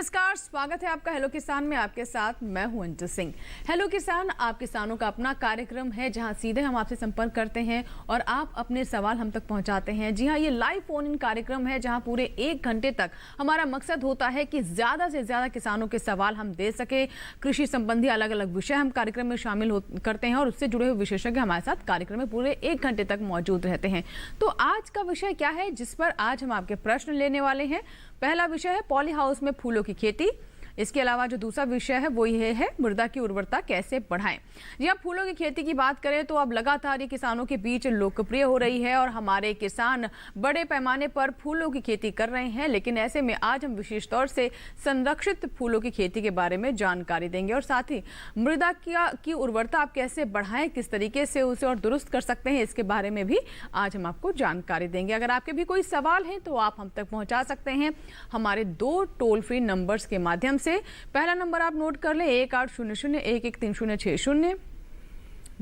नमस्कार, स्वागत है आपका हेलो किसान में। आपके साथ मैं हूं अंजू सिंह। हेलो किसान आप किसानों का अपना कार्यक्रम है जहां सीधे हम आपसे संपर्क करते हैं और आप अपने सवाल हम तक पहुंचाते हैं। जी हां, ये लाइव फोन इन कार्यक्रम है जहां पूरे 1 घंटे तक हमारा मकसद होता है कि ज्यादा से ज्यादा किसानों के सवाल हम दे सके। कृषि संबंधी अलग अलग विषय हम कार्यक्रम में शामिल करते हैं और उससे जुड़े हुए विशेषज्ञ हमारे साथ कार्यक्रम में पूरे 1 घंटे तक मौजूद रहते हैं। तो आज का विषय क्या है जिस पर आज हम आपके प्रश्न लेने वाले हैं? पहला विषय है पॉली हाउस में फूलों की खेती। इसके अलावा जो दूसरा विषय है वो ये है मृदा की उर्वरता कैसे बढ़ाएं। यह फूलों की खेती की बात करें तो अब लगातार ये किसानों के बीच लोकप्रिय हो रही है और हमारे किसान बड़े पैमाने पर फूलों की खेती कर रहे हैं। लेकिन ऐसे में आज हम विशेष तौर से संरक्षित फूलों की खेती के बारे में जानकारी देंगे और साथ ही मृदा की उर्वरता आप कैसे बढ़ाएं, किस तरीके से उसे और दुरुस्त कर सकते हैं, इसके बारे में भी आज हम आपको जानकारी देंगे। अगर आपके भी कोई सवाल है तो आप हम तक पहुंचा सकते हैं हमारे 2 टोल फ्री नंबर्स के माध्यम से। पहला नंबर आप नोट कर लें 1800-113060।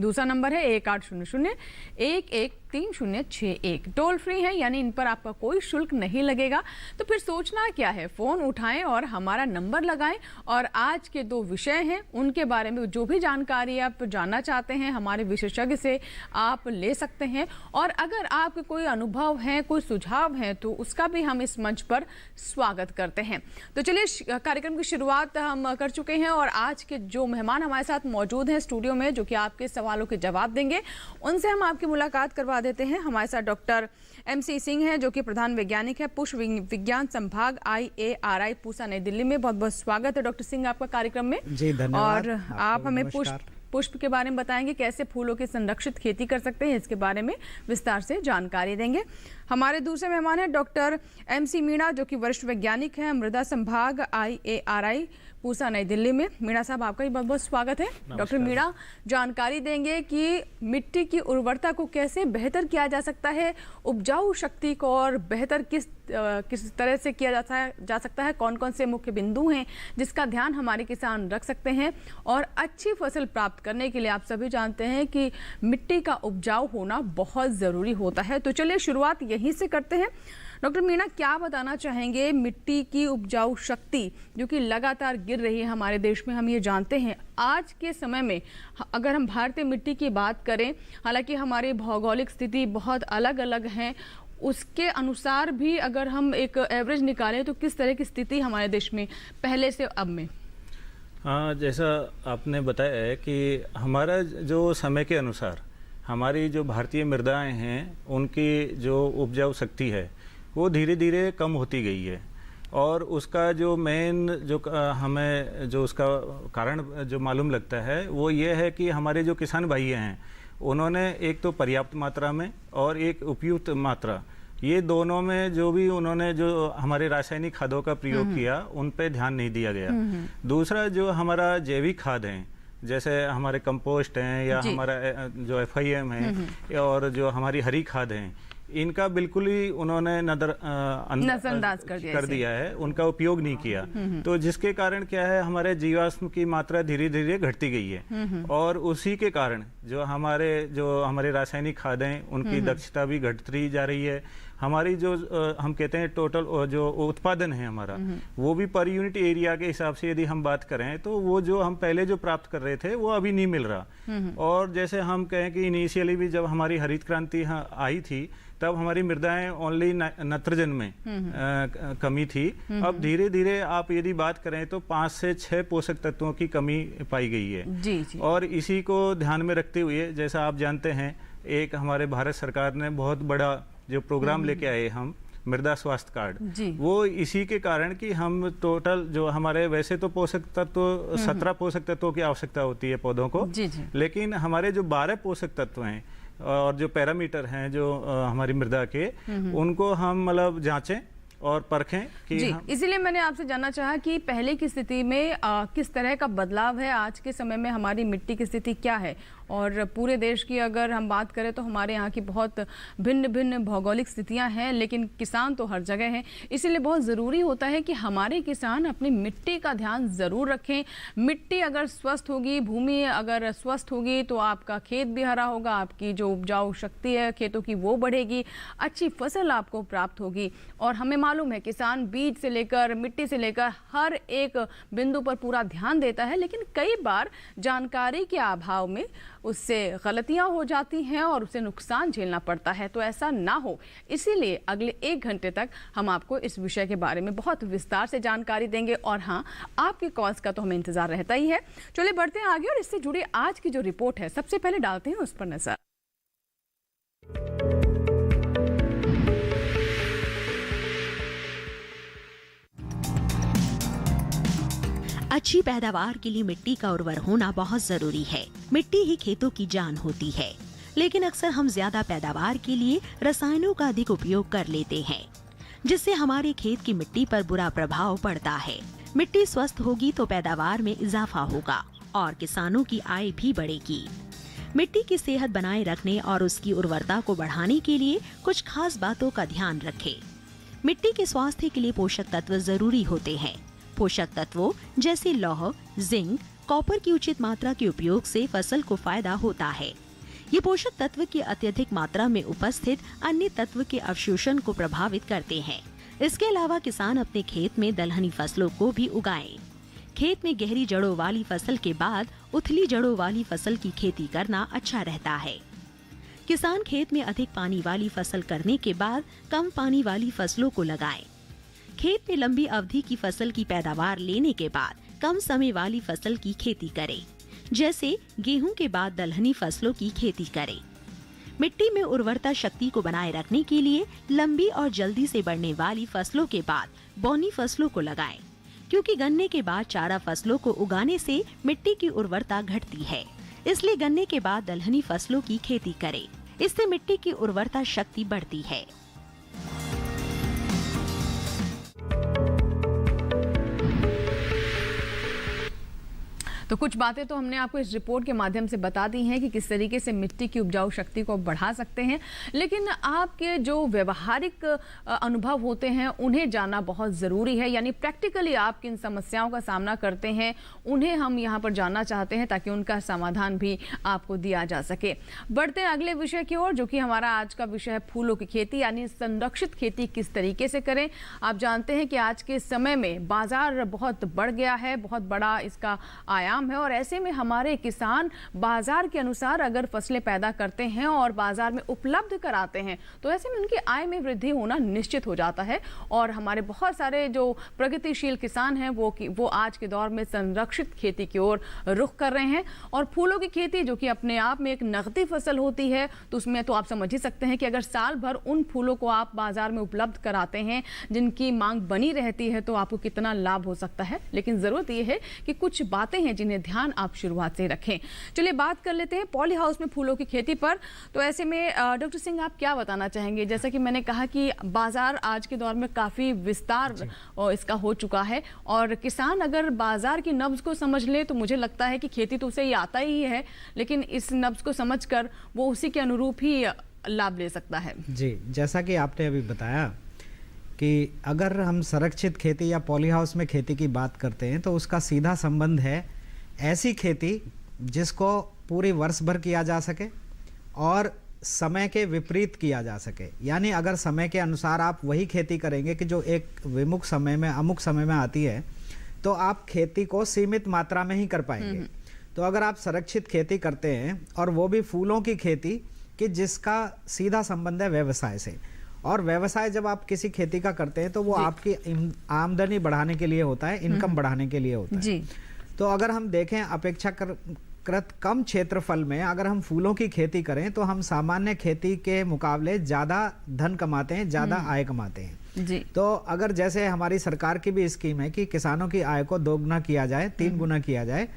दूसरा नंबर है 1800-113061। टोल फ्री है यानी इन पर आपका कोई शुल्क नहीं लगेगा। तो फिर सोचना क्या है, फोन उठाएं और हमारा नंबर लगाएं और आज के 2 विषय हैं उनके बारे में जो भी जानकारी आप जानना चाहते हैं हमारे विशेषज्ञ से आप ले सकते हैं। और अगर आपके कोई अनुभव है, कोई सुझाव है तो उसका भी हम इस मंच पर स्वागत करते हैं। तो चलिए कार्यक्रम की शुरुआत हम कर चुके हैं और आज के जो मेहमान हमारे साथ मौजूद हैं स्टूडियो में जो कि आपके सवालों के जवाब देंगे, उनसे हम आपकी मुलाकात करवा देते हैं। हमारे साथ डॉक्टर MC सिंह हैं जो कि प्रधान वैज्ञानिक है पुष्प विज्ञान संभाग IARI पूसा नई दिल्ली में। बहुत बहुत स्वागत है डॉक्टर सिंह आपका कार्यक्रम में। जी धन्यवाद। और आप हमें पुष्प के बारे में बताएंगे, कैसे फूलों की संरक्षित खेती कर सकते हैं, इसके बारे में विस्तार से जानकारी देंगे। हमारे दूसरे मेहमान हैं डॉक्टर MC मीणा जो कि वरिष्ठ वैज्ञानिक हैं मृदा संभाग IARI पूसा नई दिल्ली में। मीणा साहब आपका भी बहुत बहुत स्वागत है। डॉक्टर मीणा जानकारी देंगे कि मिट्टी की उर्वरता को कैसे बेहतर किया जा सकता है, उपजाऊ शक्ति को और बेहतर किस तरह से किया जा सकता है, कौन कौन से मुख्य बिंदु हैं जिसका ध्यान हमारे किसान रख सकते हैं। और अच्छी फसल प्राप्त करने के लिए आप सभी जानते हैं कि मिट्टी का उपजाऊ होना बहुत ज़रूरी होता है। तो चलिए शुरुआत यहीं से करते हैं। डॉक्टर मीणा क्या बताना चाहेंगे, मिट्टी की उपजाऊ शक्ति जो कि लगातार गिर रही है हमारे देश में, हम ये जानते हैं आज के समय में अगर हम भारतीय मिट्टी की बात करें, हालांकि हमारी भौगोलिक स्थिति बहुत अलग अलग है, उसके अनुसार भी अगर हम एक एवरेज निकालें तो किस तरह की स्थिति हमारे देश में पहले से अब में? हाँ, जैसा आपने बताया है कि हमारा जो समय के अनुसार हमारी जो भारतीय मृदाएं हैं उनकी जो उपजाऊ शक्ति है वो धीरे धीरे कम होती गई है। और उसका जो मेन जो हमें जो उसका कारण जो मालूम लगता है वो ये है कि हमारे जो किसान भाई हैं उन्होंने एक तो पर्याप्त मात्रा में और एक उपयुक्त मात्रा, ये दोनों में जो भी उन्होंने जो हमारे रासायनिक खादों का प्रयोग किया उन पे ध्यान नहीं दिया गया। दूसरा जो हमारा जैविक खाद हैं जैसे हमारे कंपोस्ट हैं या हमारा जो FIM है और जो हमारी हरी खाद हैं, इनका बिल्कुल ही उन्होंने नजरअंदाज कर दिया है, उनका उपयोग नहीं किया। तो जिसके कारण क्या है, हमारे जीवाश्म की मात्रा धीरे धीरे घटती गई है और उसी के कारण जो हमारे रासायनिक खादें उनकी दक्षता भी घटती जा रही है। हमारी जो हम कहते हैं टोटल जो उत्पादन है हमारा वो भी पर यूनिट एरिया के हिसाब से यदि हम बात करें तो वो जो हम पहले जो प्राप्त कर रहे थे वो अभी नहीं मिल रहा। और जैसे हम कहें कि इनिशियली भी जब हमारी हरित क्रांति आई थी तब हमारी मृदाएं ओनली नाइट्रोजन में कमी थी। अब धीरे धीरे आप यदि बात करें तो 5 से 6 पोषक तत्वों की कमी पाई गई है। जी। और इसी को ध्यान में रखते हुए जैसा आप जानते हैं एक हमारे भारत सरकार ने बहुत बड़ा जो प्रोग्राम लेके आए हम मृदा स्वास्थ्य कार्ड, वो इसी के कारण कि हम टोटल जो हमारे वैसे तो पोषक तत्व 17 पोषक तत्वों की आवश्यकता होती है पौधों को, लेकिन हमारे जो 12 पोषक तत्व हैं और जो पैरामीटर हैं जो हमारी मृदा के, उनको हम मतलब जांचें और परखें कि जी। इसीलिए मैंने आपसे जानना चाहा कि पहले की स्थिति में किस तरह का बदलाव है, आज के समय में हमारी मिट्टी की स्थिति क्या है और पूरे देश की अगर हम बात करें तो हमारे यहाँ की बहुत भिन्न भिन्न भौगोलिक स्थितियाँ हैं, लेकिन किसान तो हर जगह हैं। इसीलिए बहुत ज़रूरी होता है कि हमारे किसान अपनी मिट्टी का ध्यान ज़रूर रखें। मिट्टी अगर स्वस्थ होगी, भूमि अगर स्वस्थ होगी तो आपका खेत भी हरा होगा, आपकी जो उपजाऊ शक्ति है खेतों की वो बढ़ेगी, अच्छी फसल आपको प्राप्त होगी। और हमें मालूम है किसान बीज से लेकर मिट्टी से लेकर हर एक बिंदु पर पूरा ध्यान देता है, लेकिन कई बार जानकारी के अभाव में उससे गलतियां हो जाती हैं और उसे नुकसान झेलना पड़ता है। तो ऐसा ना हो, इसीलिए अगले 1 घंटे तक हम आपको इस विषय के बारे में बहुत विस्तार से जानकारी देंगे। और हाँ, आपके कॉल्स का तो हमें इंतजार रहता ही है। चलिए बढ़ते हैं आगे और इससे जुड़ी आज की जो रिपोर्ट है सबसे पहले डालते हैं उस पर नजर। अच्छी पैदावार के लिए मिट्टी का उर्वर होना बहुत जरूरी है। मिट्टी ही खेतों की जान होती है, लेकिन अक्सर हम ज्यादा पैदावार के लिए रसायनों का अधिक उपयोग कर लेते हैं, जिससे हमारे खेत की मिट्टी पर बुरा प्रभाव पड़ता है। मिट्टी स्वस्थ होगी तो पैदावार में इजाफा होगा और किसानों की आय भी बढ़ेगी। मिट्टी की सेहत बनाए रखने और उसकी उर्वरता को बढ़ाने के लिए कुछ खास बातों का ध्यान रखें। मिट्टी के स्वास्थ्य के लिए पोषक तत्व जरूरी होते हैं। पोषक तत्वों जैसे लौह, जिंक, कॉपर की उचित मात्रा के उपयोग से फसल को फायदा होता है। ये पोषक तत्व की अत्यधिक मात्रा में उपस्थित अन्य तत्व के अवशोषण को प्रभावित करते हैं। इसके अलावा किसान अपने खेत में दलहनी फसलों को भी उगाएं। खेत में गहरी जड़ों वाली फसल के बाद उथली जड़ों वाली फसल की खेती करना अच्छा रहता है। किसान खेत में अधिक पानी वाली फसल करने के बाद कम पानी वाली फसलों को लगाएं। खेत में लंबी अवधि की फसल की पैदावार लेने के बाद कम समय वाली फसल की खेती करें, जैसे गेहूं के बाद दलहनी फसलों की खेती करें। मिट्टी में उर्वरता शक्ति को बनाए रखने के लिए लंबी और जल्दी से बढ़ने वाली फसलों के बाद बौनी फसलों को लगाएं, क्योंकि गन्ने के बाद चारा फसलों को उगाने से मिट्टी की उर्वरता घटती है। इसलिए गन्ने के बाद दलहनी फसलों की खेती करें। इससे मिट्टी की उर्वरता शक्ति बढ़ती है। तो कुछ बातें तो हमने आपको इस रिपोर्ट के माध्यम से बता दी हैं कि किस तरीके से मिट्टी की उपजाऊ शक्ति को बढ़ा सकते हैं, लेकिन आपके जो व्यवहारिक अनुभव होते हैं उन्हें जानना बहुत ज़रूरी है। यानी प्रैक्टिकली आप किन समस्याओं का सामना करते हैं उन्हें हम यहाँ पर जानना चाहते हैं, ताकि उनका समाधान भी आपको दिया जा सके। बढ़ते हैं अगले विषय की ओर, जो कि हमारा आज का विषय है फूलों की खेती, यानी संरक्षित खेती किस तरीके से करें। आप जानते हैं कि आज के समय में बाजार बहुत बढ़ गया है, बहुत बड़ा इसका आयाम है, और ऐसे में हमारे किसान बाजार के अनुसार अगर फसलें पैदा करते हैं और बाजार में उपलब्ध कराते हैं तो ऐसे में उनकी आय में वृद्धि होना निश्चित हो जाता है। और हमारे बहुत सारे जो प्रगतिशील किसान हैं वो आज के दौर में संरक्षित खेती की ओर रुख कर रहे हैं। और फूलों की खेती जो कि अपने आप में एक नकदी फसल होती है, तो उसमें तो आप समझ ही सकते हैं कि अगर साल भर उन फूलों को आप बाजार में उपलब्ध कराते हैं जिनकी मांग बनी रहती है, तो आपको कितना लाभ हो सकता है। लेकिन जरूरत यह है कि कुछ बातें हैं जिन्हें ध्यान आप शुरुआत से रखें। चलिए बात कर लेते हैं पॉली हाउस में फूलों की खेती पर। तो ऐसे में डॉक्टर सिंह, आप क्या बताना चाहेंगे? जैसा कि मैंने कहा कि बाजार आज के दौर में काफी विस्तार इसका हो चुका है, और किसान अगर बाजार की नब्ज को समझ ले तो मुझे लगता है कि खेती तो उसे ही आता ही है, लेकिन इस नब्ज को समझकर वो उसी के अनुरूप ही लाभ ले सकता है। जी, जैसा कि आपने अभी बताया कि अगर हम संरक्षित खेती या पॉली हाउस में खेती की बात करते हैं तो उसका सीधा संबंध है ऐसी खेती जिसको पूरी वर्ष भर किया जा सके और समय के विपरीत किया जा सके। यानी अगर समय के अनुसार आप वही खेती करेंगे कि जो एक विमुख समय में अमुक समय में आती है, तो आप खेती को सीमित मात्रा में ही कर पाएंगे। तो अगर आप संरक्षित खेती करते हैं और वो भी फूलों की खेती कि जिसका सीधा संबंध है व्यवसाय से, और व्यवसाय जब आप किसी खेती का करते हैं तो वो आपकी आमदनी बढ़ाने के लिए होता है, इनकम बढ़ाने के लिए होता है। तो अगर हम देखें अपेक्षाकृत कम क्षेत्रफल में अगर हम फूलों की खेती करें तो हम सामान्य खेती के मुकाबले ज़्यादा धन कमाते हैं, ज़्यादा आय कमाते हैं। जी। तो अगर जैसे हमारी सरकार की भी स्कीम है कि किसानों की आय को 2 गुना किया जाए, 3 गुना किया जाए,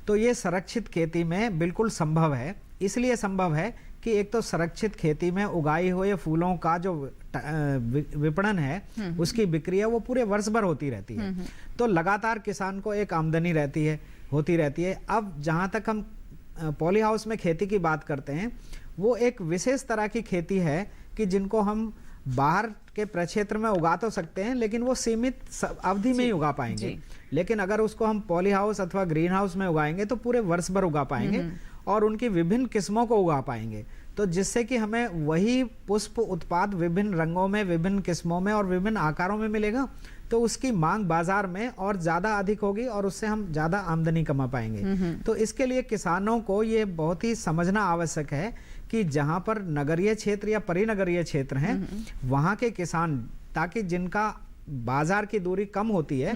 तो ये संरक्षित खेती में बिल्कुल संभव है। इसलिए संभव है कि एक तो संरक्षित खेती में उगाई हुए फूलों का जो विपणन है उसकी बिक्री है वो पूरे वर्ष भर होती रहती है। तो लगातार किसान को एक आमदनी होती रहती है। अब जहां तक हम पॉली हाउस में खेती की बात करते हैं, वो एक विशेष तरह की खेती है कि जिनको हम बाहर के प्रक्षेत्र में उगा तो सकते हैं, लेकिन वो सीमित अवधि में ही उगा पाएंगे। लेकिन अगर उसको हम पॉली हाउस अथवा ग्रीन हाउस में उगाएंगे तो पूरे वर्ष भर उगा पाएंगे और उनकी विभिन्न किस्मों को उगा पाएंगे, तो जिससे कि हमें वही पुष्प उत्पाद विभिन्न रंगों में, विभिन्न किस्मों में और विभिन्न आकारों में मिलेगा, तो उसकी मांग बाजार में और ज़्यादा अधिक होगी और उससे हम ज़्यादा आमदनी कमा पाएंगे। तो इसके लिए किसानों को ये बहुत ही समझना आवश्यक है कि जहाँ पर नगरीय क्षेत्र या परिनगरीय क्षेत्र हैं, वहाँ के किसान, ताकि जिनका बाजार की दूरी कम होती है,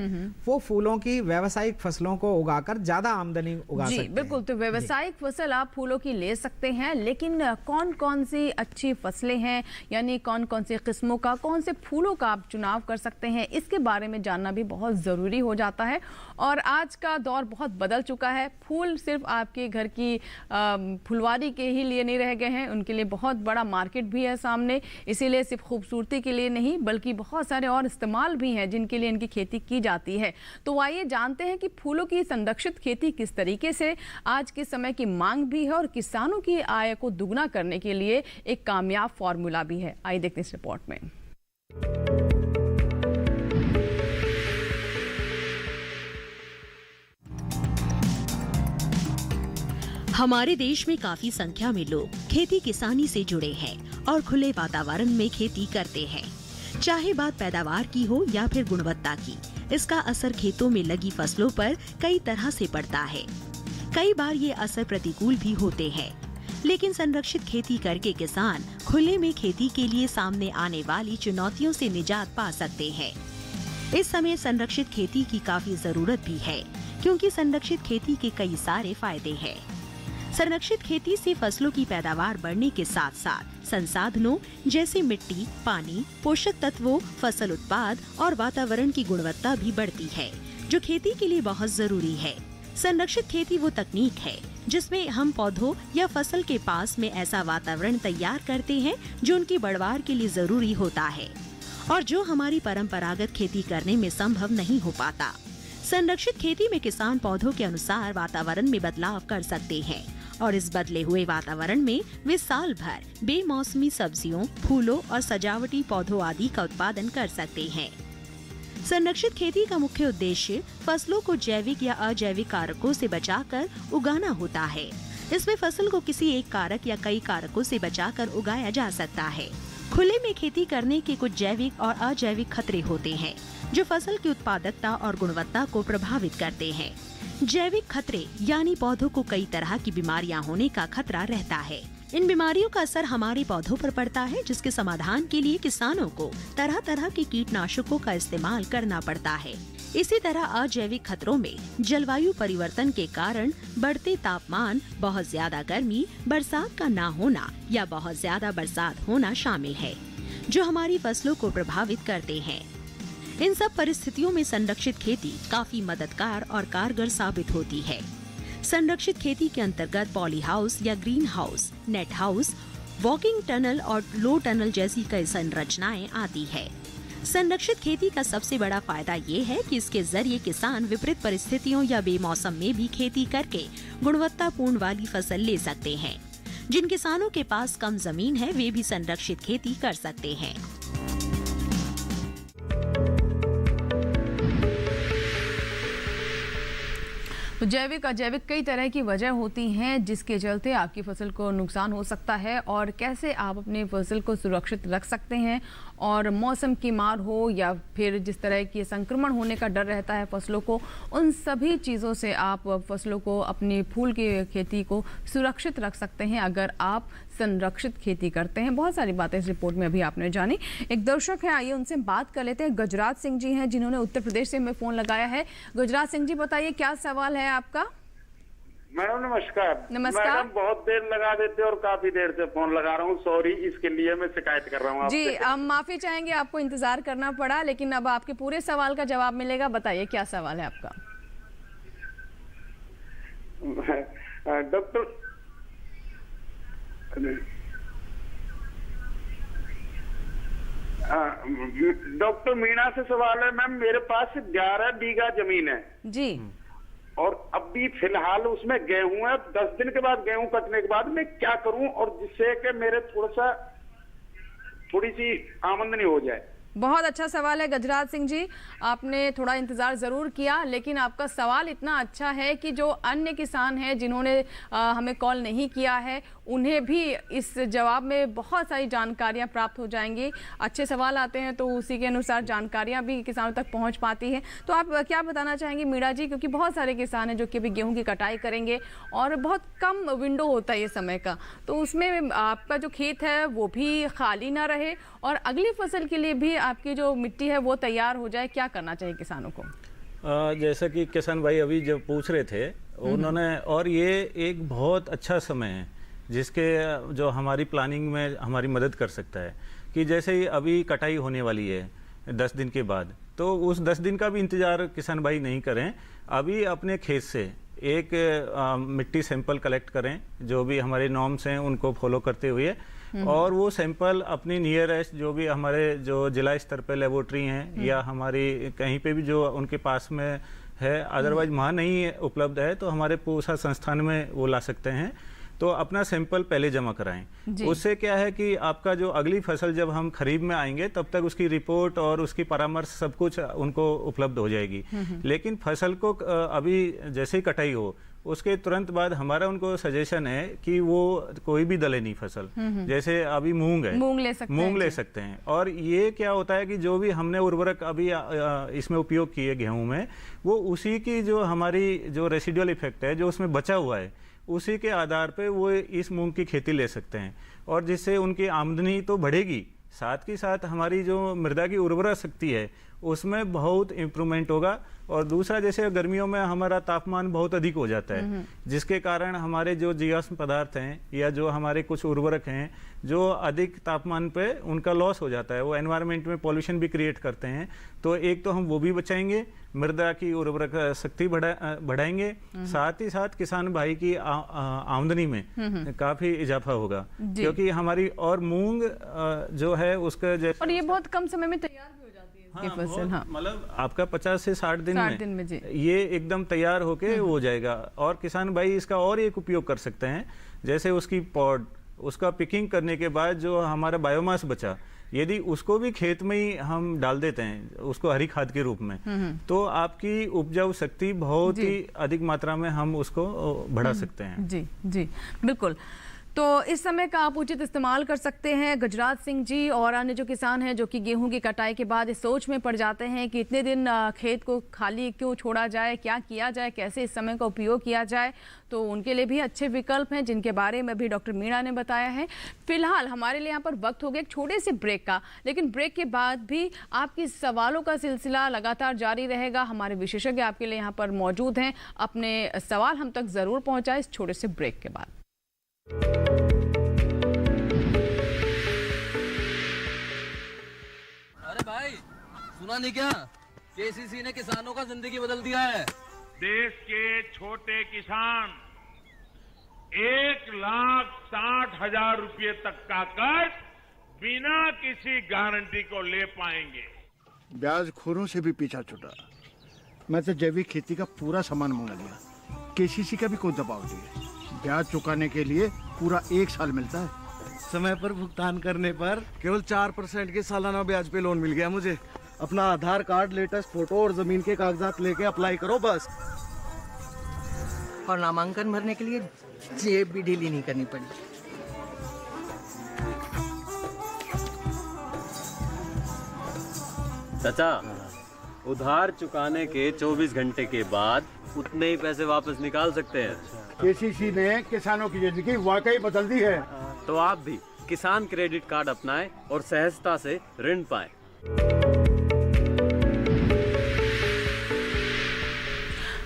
वो फूलों की व्यावसायिक फसलों को उगाकर ज्यादा आमदनी उगा सकते हैं। बिल्कुल, तो व्यावसायिक फसल आप फूलों की ले सकते हैं, लेकिन कौन कौन सी अच्छी फसलें हैं, यानी कौन कौन सी किस्मों का, कौन से फूलों का आप चुनाव कर सकते हैं, इसके बारे में जानना भी बहुत ज़रूरी हो जाता है। और आज का दौर बहुत बदल चुका है, फूल सिर्फ आपके घर की फुलवारी के ही लिए नहीं रह गए हैं, उनके लिए बहुत बड़ा मार्केट भी है सामने। इसीलिए सिर्फ खूबसूरती के लिए नहीं, बल्कि बहुत सारे और इस्तेमाल भी हैं जिनके लिए इनकी खेती की जाती है। तो आइए जानते हैं कि फूलों की संरक्षित खेती किस तरीके से आज के समय की मांग भी है और किसानों की आय को दुगना करने के लिए एक कामयाब फॉर्मूला भी है। आइए देखते हैं इस रिपोर्ट में। हमारे देश में काफी संख्या में लोग खेती किसानी से जुड़े हैं और खुले वातावरण में खेती करते हैं। चाहे बात पैदावार की हो या फिर गुणवत्ता की, इसका असर खेतों में लगी फसलों पर कई तरह से पड़ता है। कई बार ये असर प्रतिकूल भी होते हैं, लेकिन संरक्षित खेती करके किसान खुले में खेती के लिए सामने आने वाली चुनौतियों से निजात पा सकते हैं। इस समय संरक्षित खेती की काफी जरूरत भी है, क्योंकि संरक्षित खेती के कई सारे फायदे हैं। संरक्षित खेती से फसलों की पैदावार बढ़ने के साथ साथ संसाधनों जैसे मिट्टी, पानी, पोषक तत्वों, फसल उत्पाद और वातावरण की गुणवत्ता भी बढ़ती है, जो खेती के लिए बहुत जरूरी है। संरक्षित खेती वो तकनीक है जिसमें हम पौधों या फसल के पास में ऐसा वातावरण तैयार करते हैं जो उनकी बढ़वार के लिए जरूरी होता है और जो हमारी परंपरागत खेती करने में संभव नहीं हो पाता। संरक्षित खेती में किसान पौधों के अनुसार वातावरण में बदलाव कर सकते हैं और इस बदले हुए वातावरण में वे साल भर बेमौसमी सब्जियों, फूलों और सजावटी पौधों आदि का उत्पादन कर सकते हैं। संरक्षित खेती का मुख्य उद्देश्य फसलों को जैविक या अजैविक कारकों से बचाकर उगाना होता है। इसमें फसल को किसी एक कारक या कई कारकों से बचाकर उगाया जा सकता है। खुले में खेती करने के कुछ जैविक और अजैविक खतरे होते हैं जो फसल की उत्पादकता और गुणवत्ता को प्रभावित करते हैं। जैविक खतरे यानी पौधों को कई तरह की बीमारियां होने का खतरा रहता है। इन बीमारियों का असर हमारे पौधों पर पड़ता है, जिसके समाधान के लिए किसानों को तरह तरह के कीटनाशकों का इस्तेमाल करना पड़ता है। इसी तरह अजैविक खतरों में जलवायु परिवर्तन के कारण बढ़ते तापमान, बहुत ज्यादा गर्मी, बरसात का ना होना या बहुत ज्यादा बरसात होना शामिल है, जो हमारी फसलों को प्रभावित करते हैं। इन सब परिस्थितियों में संरक्षित खेती काफी मददगार और कारगर साबित होती है। संरक्षित खेती के अंतर्गत पॉली हाउस या green house, net house, walking tunnel और लो टनल जैसी कई संरचनाएं आती है। संरक्षित खेती का सबसे बड़ा फायदा ये है कि इसके जरिए किसान विपरीत परिस्थितियों या बेमौसम में भी खेती करके गुणवत्तापूर्ण वाली फसल ले सकते हैं। जिन किसानों के पास कम जमीन है, वे भी संरक्षित खेती कर सकते हैं। तो जैविक अजैविक कई तरह की वजह होती हैं जिसके चलते आपकी फसल को नुकसान हो सकता है, और कैसे आप अपनी फसल को सुरक्षित रख सकते हैं। और मौसम की मार हो या फिर जिस तरह की संक्रमण होने का डर रहता है फसलों को, उन सभी चीज़ों से आप फसलों को, अपनी फूल की खेती को सुरक्षित रख सकते हैं अगर आप संरक्षित खेती करते हैं। बहुत सारी बातें इस रिपोर्ट में अभी आपने जानी। एक दर्शक है, आइए उनसे बात कर लेते हैं। गुजरात सिंह जी हैं जिन्होंने उत्तर प्रदेश से हमें फ़ोन लगाया है। गुजरात सिंह जी, बताइए क्या सवाल है आपका। मैडम नमस्कार। नमस्कार मैडम, बहुत देर लगा देते और काफी देर से फोन लगा रहा हूँ, सॉरी, इसके लिए मैं शिकायत कर रहा हूँ जी। हम माफी चाहेंगे, आपको इंतजार करना पड़ा, लेकिन अब आपके पूरे सवाल का जवाब मिलेगा। बताइए क्या सवाल है आपका। डॉक्टर मीणा से सवाल है। मैम, मेरे पास 11 बीघा जमीन है जी। और अभी फिलहाल उसमें गेहूं है, 10 दिन के बाद गेहूं कटने के बाद मैं क्या करूं और जिससे कि मेरे थोड़ी सी आमदनी हो जाए। बहुत अच्छा सवाल है गजराज सिंह जी, आपने थोड़ा इंतज़ार ज़रूर किया, लेकिन आपका सवाल इतना अच्छा है कि जो अन्य किसान हैं जिन्होंने हमें कॉल नहीं किया है उन्हें भी इस जवाब में बहुत सारी जानकारियां प्राप्त हो जाएंगी। अच्छे सवाल आते हैं तो उसी के अनुसार जानकारियां भी किसानों तक पहुंच पाती हैं। तो आप क्या बताना चाहेंगे मीणा जी, क्योंकि बहुत सारे किसान हैं जो कि अभी गेहूँ की कटाई करेंगे और बहुत कम विंडो होता है ये समय का, तो उसमें आपका जो खेत है वो भी खाली ना रहे और अगली फसल के लिए भी आपकी जो मिट्टी है वो तैयार हो जाए, क्या करना चाहिए किसानों को? जैसा कि किसान भाई अभी जब पूछ रहे थे उन्होंने, और ये एक बहुत अच्छा समय है जिसके जो हमारी प्लानिंग में हमारी मदद कर सकता है कि जैसे ही अभी कटाई होने वाली है 10 दिन के बाद, तो उस 10 दिन का भी इंतज़ार किसान भाई नहीं करें, अभी अपने खेत से एक मिट्टी सैंपल कलेक्ट करें जो भी हमारे नॉर्म्स हैं उनको फॉलो करते हुए, और वो सैंपल अपनी नियरेस्ट जो भी हमारे जो जिला स्तर पे लेबोरेटरी हैं या हमारी कहीं पे भी जो उनके पास में है, अदरवाइज वहाँ नहीं उपलब्ध है तो हमारे पूसा संस्थान में वो ला सकते हैं, तो अपना सैंपल पहले जमा कराएं। उससे क्या है कि आपका जो अगली फसल जब हम खरीद में आएंगे तब तक उसकी रिपोर्ट और उसकी परामर्श सब कुछ उनको उपलब्ध हो जाएगी। लेकिन फसल को अभी जैसे ही कटाई हो उसके तुरंत बाद हमारा उनको सजेशन है कि वो कोई भी दलहनी फसल जैसे अभी मूंग है, मूंग ले सकते हैं। और ये क्या होता है कि जो भी हमने उर्वरक अभी इसमें उपयोग किए गेहूं में, वो उसी की जो हमारी जो रेसिडुअल इफेक्ट है जो उसमें बचा हुआ है उसी के आधार पे वो इस मूंग की खेती ले सकते हैं, और जिससे उनकी आमदनी तो बढ़ेगी, साथ ही साथ हमारी जो मृदा की उर्वरा शक्ति है उसमें बहुत इम्प्रूवमेंट होगा। और दूसरा, जैसे गर्मियों में हमारा तापमान बहुत अधिक हो जाता है जिसके कारण हमारे जो जीवाश्म पदार्थ हैं या जो हमारे कुछ उर्वरक हैं जो अधिक तापमान पे उनका लॉस हो जाता है, वो एनवायरनमेंट में पॉल्यूशन भी क्रिएट करते हैं। तो एक तो हम वो भी बचाएंगे, मृदा की उर्वरक शक्ति बढ़ाएंगे, साथ ही साथ किसान भाई की आमदनी में काफी इजाफा होगा, क्योंकि हमारी और मूंग जो है उसका जैसे, और ये बहुत कम समय में तैयार भी हो जाती है इसकी फसल। हाँ, मतलब आपका 50 से 60 दिन में ये एकदम तैयार होके हो जाएगा। और किसान भाई इसका और एक उपयोग कर सकते हैं, जैसे उसकी पॉड, उसका पिकिंग करने के बाद जो हमारा बायोमास बचा, यदि उसको भी खेत में ही हम डाल देते हैं उसको हरी खाद के रूप में, तो आपकी उपजाऊ शक्ति बहुत ही अधिक मात्रा में हम उसको बढ़ा सकते हैं। जी जी बिल्कुल। तो इस समय का आप उचित इस्तेमाल कर सकते हैं गजराज सिंह जी और अन्य जो किसान हैं जो कि गेहूं की कटाई के बाद इस सोच में पड़ जाते हैं कि इतने दिन खेत को खाली क्यों छोड़ा जाए, क्या किया जाए, कैसे इस समय का उपयोग किया जाए, तो उनके लिए भी अच्छे विकल्प हैं जिनके बारे में भी डॉक्टर मीणा ने बताया है। फिलहाल हमारे लिए यहाँ पर वक्त हो गया एक छोटे से ब्रेक का, लेकिन ब्रेक के बाद भी आपकी सवालों का सिलसिला लगातार जारी रहेगा। हमारे विशेषज्ञ आपके लिए यहाँ पर मौजूद हैं, अपने सवाल हम तक ज़रूर पहुँचाएं इस छोटे से ब्रेक के बाद। अरे भाई, सुना नहीं क्या? केसीसी ने किसानों का जिंदगी बदल दिया है। देश के छोटे किसान 1,60,000 रुपये तक का कर्ज बिना किसी गारंटी को ले पाएंगे। ब्याज खोरों से भी पीछा छूटा। मैं तो जैविक खेती का पूरा सामान मंगा लिया, केसीसी का भी कोई दबाव नहीं है। ब्याज चुकाने के लिए पूरा 1 साल मिलता है। समय पर भुगतान करने पर केवल 4% के सालाना ब्याज पे लोन मिल गया मुझे। अपना आधार कार्ड, लेटेस्ट फोटो और जमीन के कागजात लेके अप्लाई करो बस। और नामांकन भरने के लिए जेब भी ढीली नहीं करनी पड़ी। चाचा, उधार चुकाने के 24 घंटे के बाद उतने ही पैसे वापस निकाल सकते हैं। केसीसी ने किसानों की जिंदगी वाकई बदल दी है। तो आप भी किसान क्रेडिट कार्ड अपनाएं और सहजता से ऋण पाएं।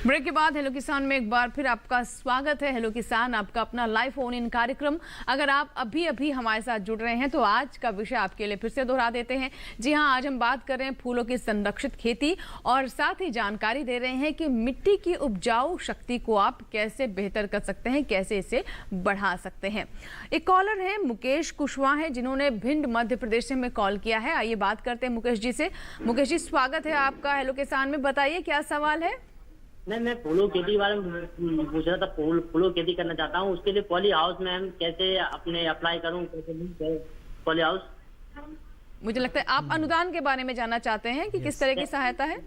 ब्रेक के बाद हेलो किसान में एक बार फिर आपका स्वागत है। हेलो किसान आपका अपना लाइव फोन इन कार्यक्रम। अगर आप अभी हमारे साथ जुड़ रहे हैं तो आज का विषय आपके लिए फिर से दोहरा देते हैं। जी हां, आज हम बात कर रहे हैं फूलों की संरक्षित खेती और साथ ही जानकारी दे रहे हैं कि मिट्टी की उपजाऊ शक्ति को आप कैसे बेहतर कर सकते हैं, कैसे इसे बढ़ा सकते हैं। एक कॉलर है मुकेश कुशवाहा है जिन्होंने भिंड मध्य प्रदेश से हमें कॉल किया है। आइए बात करते हैं मुकेश जी से। मुकेश जी, स्वागत है आपका हेलो किसान में। बताइए क्या सवाल है। नहीं, मैं फूलों की खेती बारे में पूछ रहा था। फूलों की खेती करना चाहता हूँ, उसके लिए पॉली हाउस में हम कैसे अपने अप्लाई करूँ, कैसे पॉली हाउस? मुझे लगता है आप अनुदान के बारे में जानना चाहते हैं कि किस तरह की सहायता है।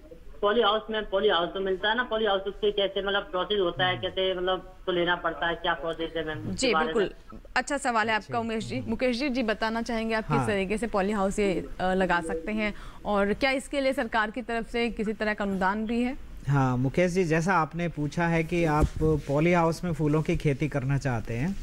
पॉली हाउस तो मिलता है ना, पॉली हाउस उसके कैसे मतलब प्रोसेस होता है, कैसे मतलब तो लेना पड़ता है, क्या प्रोसेस है मैम? जी बिल्कुल, अच्छा सवाल है आपका उमेश जी। मुकेश जी बताना चाहेंगे आप किस तरीके से पॉली हाउस ये लगा सकते हैं और क्या इसके लिए सरकार की तरफ से किसी तरह का अनुदान भी है? हाँ मुकेश जी, जैसा आपने पूछा है कि आप पॉली हाउस में फूलों की खेती करना चाहते हैं,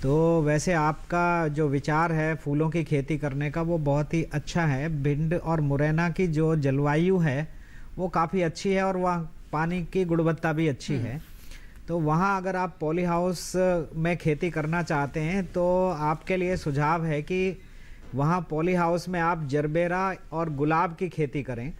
तो वैसे आपका जो विचार है फूलों की खेती करने का वो बहुत ही अच्छा है। भिंड और मुरैना की जो जलवायु है वो काफ़ी अच्छी है और वहाँ पानी की गुणवत्ता भी अच्छी है। तो वहाँ अगर आप पॉली हाउस में खेती करना चाहते हैं तो आपके लिए सुझाव है कि वहाँ पॉली हाउस में आप जरबेरा और गुलाब की खेती करें,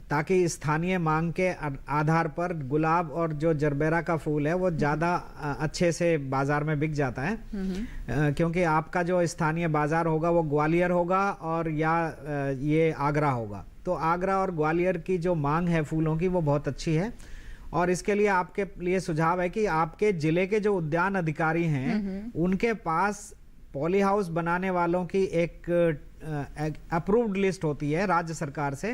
ताकि स्थानीय मांग के आधार पर गुलाब और जो जरबेरा का फूल है वो ज़्यादा अच्छे से बाज़ार में बिक जाता है। क्योंकि आपका जो स्थानीय बाज़ार होगा वो ग्वालियर होगा और या ये आगरा होगा। तो आगरा और ग्वालियर की जो मांग है फूलों की वो बहुत अच्छी है और इसके लिए आपके लिए सुझाव है कि आपके ज़िले के जो उद्यान अधिकारी हैं उनके पास पॉली हाउस बनाने वालों की एक अप्रूव्ड लिस्ट होती है राज्य सरकार से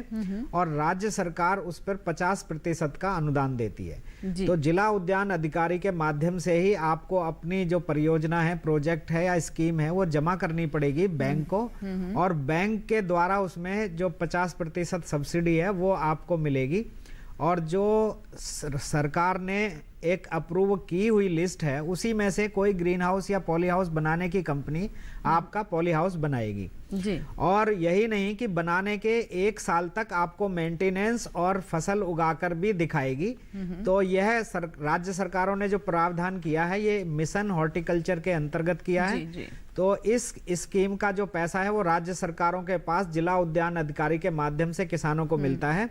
और राज्य सरकार उस पर 50% का अनुदान देती है। तो जिला उद्यान अधिकारी के माध्यम से ही आपको अपनी जो परियोजना है, प्रोजेक्ट है या स्कीम है वो जमा करनी पड़ेगी बैंक को और बैंक के द्वारा उसमें जो 50% सब्सिडी है वो आपको मिलेगी। और जो सरकार ने एक अप्रूव की हुई लिस्ट है उसी में से कोई ग्रीन हाउस या पॉली हाउस बनाने की कंपनी आपका पॉली हाउस बनाएगी जी। और यही नहीं कि बनाने के 1 साल तक आपको मेंटेनेंस और फसल उगाकर भी दिखाएगी। तो यह राज्य सरकारों ने जो प्रावधान किया है ये मिशन हॉर्टिकल्चर के अंतर्गत किया है जी। तो इस स्कीम का जो पैसा है वो राज्य सरकारों के पास जिला उद्यान अधिकारी के माध्यम से किसानों को मिलता है।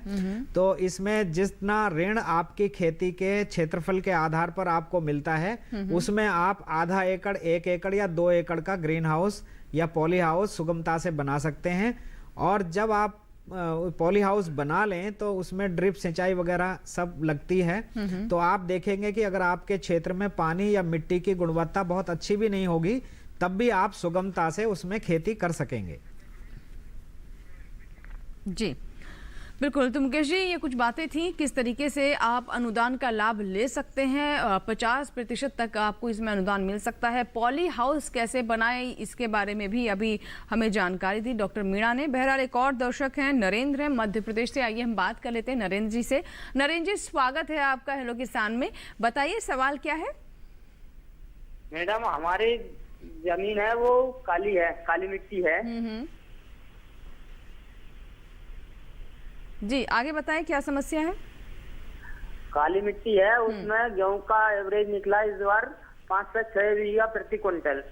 तो इसमें जितना ऋण आपकी खेती के क्षेत्रफल के आधार पर आपको मिलता है उसमें आप आधा एकड़, 1 एकड़ या 2 एकड़ का ग्रीन हाउस या पॉली हाउस सुगमता से बना सकते हैं। और जब आप पॉली हाउस बना लें तो उसमें ड्रिप सिंचाई वगैरह सब लगती है। तो आप देखेंगे कि अगर आपके क्षेत्र में पानी या मिट्टी की गुणवत्ता बहुत अच्छी भी नहीं होगी तब भी आप सुगमता से उसमें खेती कर सकेंगे जी। बिल्कुल, तो मुकेश जी ये कुछ बातें थी किस तरीके से आप अनुदान का लाभ ले सकते हैं। 50% तक आपको इसमें अनुदान मिल सकता है। पॉली हाउस कैसे बनाए इसके बारे में भी अभी हमें जानकारी दी डॉक्टर मीणा ने। बहरहाल एक और दर्शक हैं, नरेंद्र हैं मध्य प्रदेश से। आइए हम बात कर लेते हैं नरेंद्र जी से। नरेंद्र जी स्वागत है आपका हेलो किसान में। बताइए सवाल क्या है? मैडम हमारी जमीन है वो काली है, काली मिट्टी है। जी आगे बताएं क्या समस्या है? काली मिट्टी है, उसमें गेहूं का एवरेज निकला इस बार 5 से 6 बीघा प्रति क्विंटल।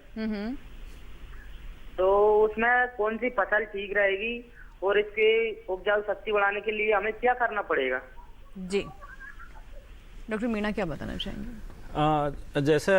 तो उसमें कौन सी फसल ठीक रहेगी और इसके उपजाऊ शक्ति बढ़ाने के लिए हमें क्या करना पड़ेगा? जी डॉक्टर मीणा क्या बताना चाहेंगे? जैसा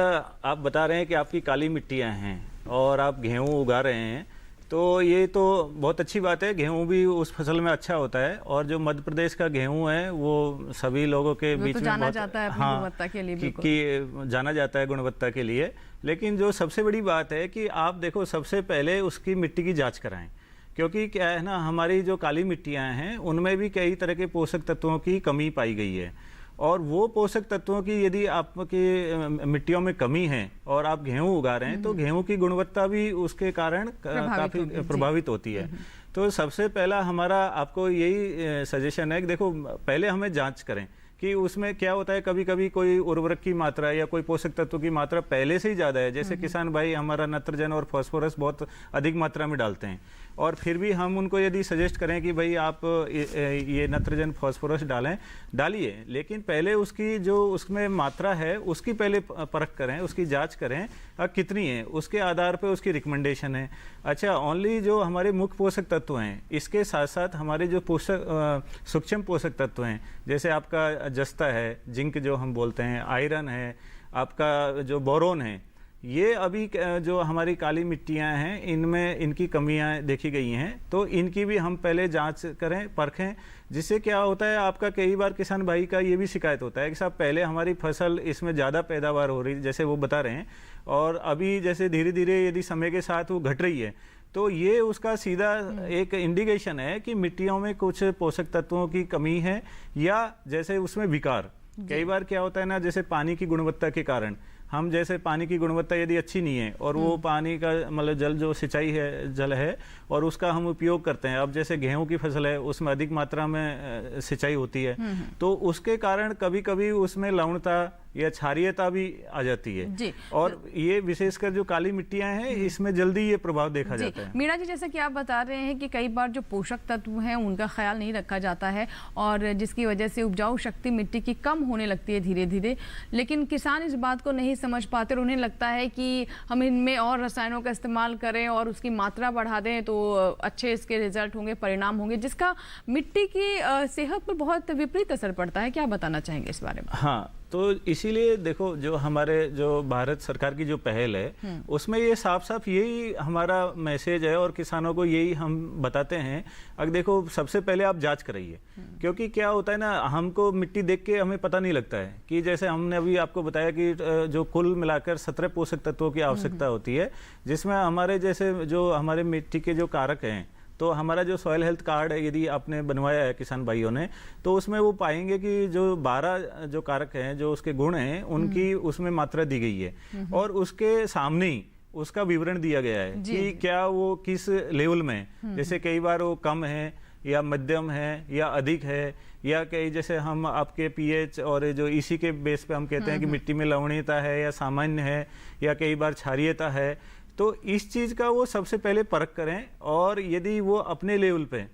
आप बता रहे हैं कि आपकी काली मिट्टियां हैं और आप गेहूं उगा रहे हैं, तो ये तो बहुत अच्छी बात है। गेहूं भी उस फसल में अच्छा होता है और जो मध्य प्रदेश का गेहूं है वो सभी लोगों के बीच में जाना जाता है अपनी गुणवत्ता के लिए कि जाना जाता है गुणवत्ता के लिए। लेकिन जो सबसे बड़ी बात है कि आप देखो सबसे पहले उसकी मिट्टी की जाँच कराएं, क्योंकि क्या है ना, हमारी जो काली मिट्टियाँ हैं उनमें भी कई तरह के पोषक तत्वों की कमी पाई गई है। और वो पोषक तत्वों की यदि आपकी मिट्टियों में कमी है और आप गेहूं उगा रहे हैं तो गेहूं की गुणवत्ता भी उसके कारण काफ़ी प्रभावित होती है। तो सबसे पहला हमारा आपको यही सजेशन है कि देखो पहले हमें जांच करें कि उसमें क्या होता है। कभी कभी कोई उर्वरक की मात्रा या कोई पोषक तत्व की मात्रा पहले से ही ज़्यादा है, जैसे किसान भाई हमारा नाइट्रोजन और फास्फोरस बहुत अधिक मात्रा में डालते हैं और फिर भी हम उनको यदि सजेस्ट करें कि भाई आप ये नाइट्रोजन फास्फोरस डालिए, लेकिन पहले उसकी जो उसमें मात्रा है उसकी पहले परख करें, उसकी जांच करें कितनी है, उसके आधार पर उसकी रिकमेंडेशन है। अच्छा, ओनली जो हमारे मुख्य पोषक तत्व हैं, इसके साथ साथ हमारे जो सूक्ष्म पोषक तत्व हैं, जैसे आपका जस्ता है, जिंक जो हम बोलते हैं, आयरन है, आपका जो बोरोन है, ये अभी जो हमारी काली मिट्टियाँ हैं इनमें इनकी कमियाँ देखी गई हैं, तो इनकी भी हम पहले जांच करें, परखें, जिससे क्या होता है आपका कई बार किसान भाई का ये भी शिकायत होता है कि साहब पहले हमारी फसल इसमें ज़्यादा पैदावार हो रही, जैसे वो बता रहे हैं, और अभी जैसे धीरे धीरे यदि समय के साथ वो घट रही है, तो ये उसका सीधा एक इंडिकेशन है कि मिट्टियों में कुछ पोषक तत्वों की कमी है, या जैसे उसमें विकार। कई बार क्या होता है ना, जैसे पानी की गुणवत्ता के कारण हम जैसे पानी की गुणवत्ता यदि अच्छी नहीं है और वो पानी का मतलब जल जो सिंचाई है जल है और उसका हम उपयोग करते हैं, अब जैसे गेहूं की फसल है उसमें अधिक मात्रा में सिंचाई होती है, तो उसके कारण कभी कभी उसमें लवणता या क्षारीयता भी आ जाती है जी। और ये विशेषकर जो काली मिट्टियां हैं इसमें जल्दी ये प्रभाव देखा जाता है। मीणा जी, जैसा कि आप बता रहे हैं कि कई बार जो पोषक तत्व हैं उनका ख्याल नहीं रखा जाता है और जिसकी वजह से उपजाऊ शक्ति मिट्टी की कम होने लगती है धीरे धीरे, लेकिन किसान इस बात को नहीं समझ पाते और उन्हें लगता है कि हम इनमें और रसायनों का इस्तेमाल करें और उसकी मात्रा बढ़ा दें तो अच्छे इसके रिजल्ट होंगे, परिणाम होंगे, जिसका मिट्टी की सेहत पर बहुत विपरीत असर पड़ता है। क्या बताना चाहेंगे इस बारे में? हाँ, तो इसीलिए देखो जो हमारे जो भारत सरकार की जो पहल है उसमें ये साफ साफ यही हमारा मैसेज है और किसानों को यही हम बताते हैं। अब देखो सबसे पहले आप जांच कराइए, क्योंकि क्या होता है ना, हमको मिट्टी देख के हमें पता नहीं लगता है कि जैसे हमने अभी आपको बताया कि जो कुल मिलाकर 17 पोषक तत्वों की आवश्यकता होती है, जिसमें हमारे जैसे जो हमारे मिट्टी के जो कारक हैं, तो हमारा जो सॉइल हेल्थ कार्ड है यदि आपने बनवाया है किसान भाइयों ने, तो उसमें वो पाएंगे कि जो 12 जो कारक हैं जो उसके गुण हैं उनकी उसमें मात्रा दी गई है और उसके सामने ही उसका विवरण दिया गया है कि क्या वो किस लेवल में, जैसे कई बार वो कम है या मध्यम है या अधिक है, या कई जैसे हम आपके पीएच और जो ईसी के बेस पे हम कहते हैं कि मिट्टी में लवणीयता है या सामान्य है या कई बार क्षारीयता है, तो इस चीज़ का वो सबसे पहले परख करें और यदि वो अपने लेवल पे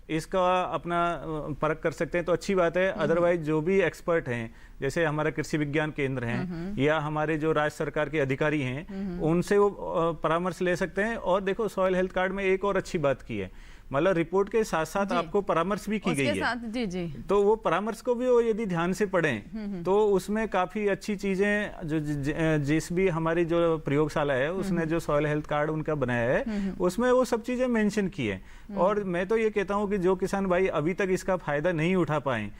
इसका अपना परख कर सकते हैं तो अच्छी बात है। अदरवाइज जो भी एक्सपर्ट हैं, जैसे हमारा कृषि विज्ञान केंद्र हैं या हमारे जो राज्य सरकार के अधिकारी हैं, उनसे वो परामर्श ले सकते हैं। और देखो सॉइल हेल्थ कार्ड में एक और अच्छी बात की है, मतलब रिपोर्ट के साथ साथ आपको परामर्श भी की गई है। जी। तो वो परामर्श को भी वो यदि ध्यान से पढ़ें तो उसमें काफी अच्छी चीजें जो जिस भी हमारी जो प्रयोगशाला है उसने जो सॉइल हेल्थ कार्ड उनका बनाया है उसमें वो सब चीजें मेंशन की है। और मैं तो ये कहता हूँ कि जो किसान भाई अभी तक इसका फायदा नहीं उठा पाए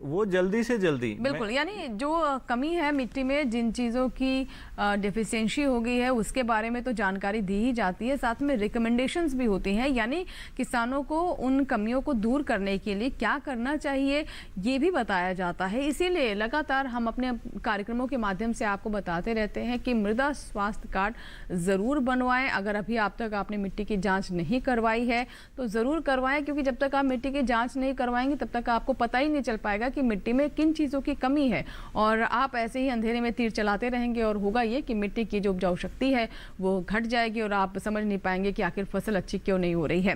वो जल्दी से जल्दी, बिल्कुल, यानी जो कमी है मिट्टी में, जिन चीज़ों की डेफिशिएंसी हो गई है उसके बारे में तो जानकारी दी ही जाती है, साथ में रिकमेंडेशंस भी होती हैं, यानी किसानों को उन कमियों को दूर करने के लिए क्या करना चाहिए ये भी बताया जाता है। इसीलिए लगातार हम अपने कार्यक्रमों के माध्यम से आपको बताते रहते हैं कि मृदा स्वास्थ्य कार्ड ज़रूर बनवाएं। अगर अभी आप तक आपने मिट्टी की जाँच नहीं करवाई है तो ज़रूर करवाएं, क्योंकि जब तक आप मिट्टी की जाँच नहीं करवाएंगे तब तक आपको पता ही नहीं चल पाएगा कि मिट्टी में किन चीज़ों की कमी है, और आप ऐसे ही अंधेरे में तीर चलाते रहेंगे और होगा ये कि मिट्टी की जो उपजाऊ शक्ति है वो घट जाएगी और आप समझ नहीं पाएंगे कि आखिर फसल अच्छी क्यों नहीं हो रही है।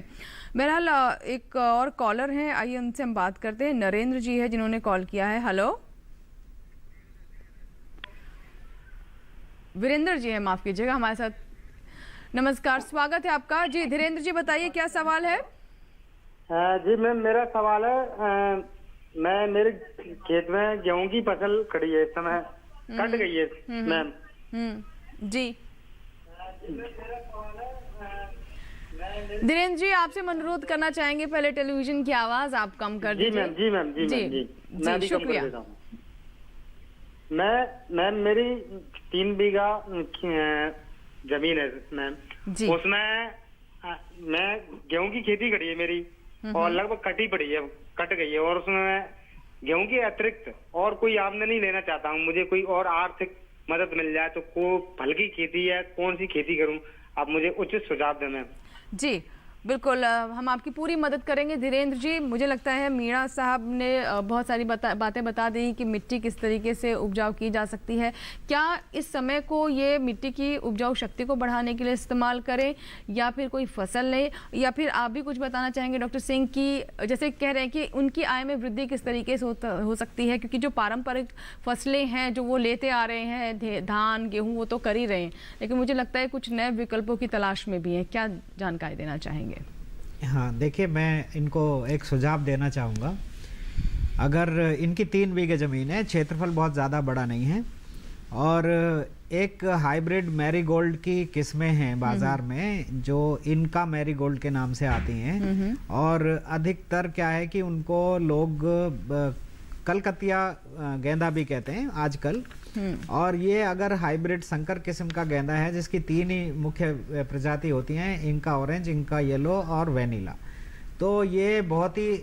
बहरहाल एक और कॉलर हैं, आइए उनसे हम बात करते हैं। नरेंद्र जी है जिन्होंने कॉल किया है। हेलो, वीरेंद्र जी है, माफ कीजिएगा, हमारे साथ। नमस्कार, स्वागत है आपका जी। धीरेन्द्र जी बताइए क्या सवाल है? जी मैम, मेरा सवाल है, मैं मेरे खेत में गेहूं की फसल खड़ी है, इस समय कट गई है मैम। जी धीरेन्द्र जी, आपसे अनुरोध करना चाहेंगे पहले टेलीविजन की आवाज आप कम कर दीजिए। जी मैम, मैं भी कम कर देता हूँ। मैम मेरी 3 बीघा जमीन है मैम, उसमें मैं गेहूं की खेती करी है मेरी और लगभग कट गई है और उसमें गेहूं के अतिरिक्त और कोई आमदनी लेना चाहता हूँ। मुझे कोई और आर्थिक मदद मिल जाए तो फल की खेती है, कौन सी खेती करूँ, आप मुझे उचित सुझाव दें मैम। जी बिल्कुल, हम आपकी पूरी मदद करेंगे धीरेन्द्र जी। मुझे लगता है मीणा साहब ने बहुत सारी बातें बता दी कि मिट्टी किस तरीके से उपजाऊ की जा सकती है। क्या इस समय को ये मिट्टी की उपजाऊ शक्ति को बढ़ाने के लिए इस्तेमाल करें या फिर कोई फसल लें, या फिर आप भी कुछ बताना चाहेंगे डॉक्टर सिंह की जैसे कह रहे हैं कि उनकी आय में वृद्धि किस तरीके से हो सकती है, क्योंकि जो पारंपरिक फसलें हैं जो वो लेते आ रहे हैं, धान गेहूँ वो तो कर ही रहे हैं, लेकिन मुझे लगता है कुछ नए विकल्पों की तलाश में भी हैं। क्या जानकारी देना चाहेंगे? हाँ देखिए, मैं इनको एक सुझाव देना चाहूँगा। अगर इनकी 3 बीघे ज़मीन है, क्षेत्रफल बहुत ज़्यादा बड़ा नहीं है और एक हाइब्रिड मैरीगोल्ड की किस्में हैं बाजार में जो इनका मैरीगोल्ड के नाम से आती हैं, और अधिकतर क्या है कि उनको लोग कलकतिया गेंदा भी कहते हैं आजकल। और ये अगर हाइब्रिड संकर किस्म का गेंदा है जिसकी 3 ही मुख्य प्रजाति होती हैं, इनका ऑरेंज, इनका येलो और वेनिला, तो ये बहुत ही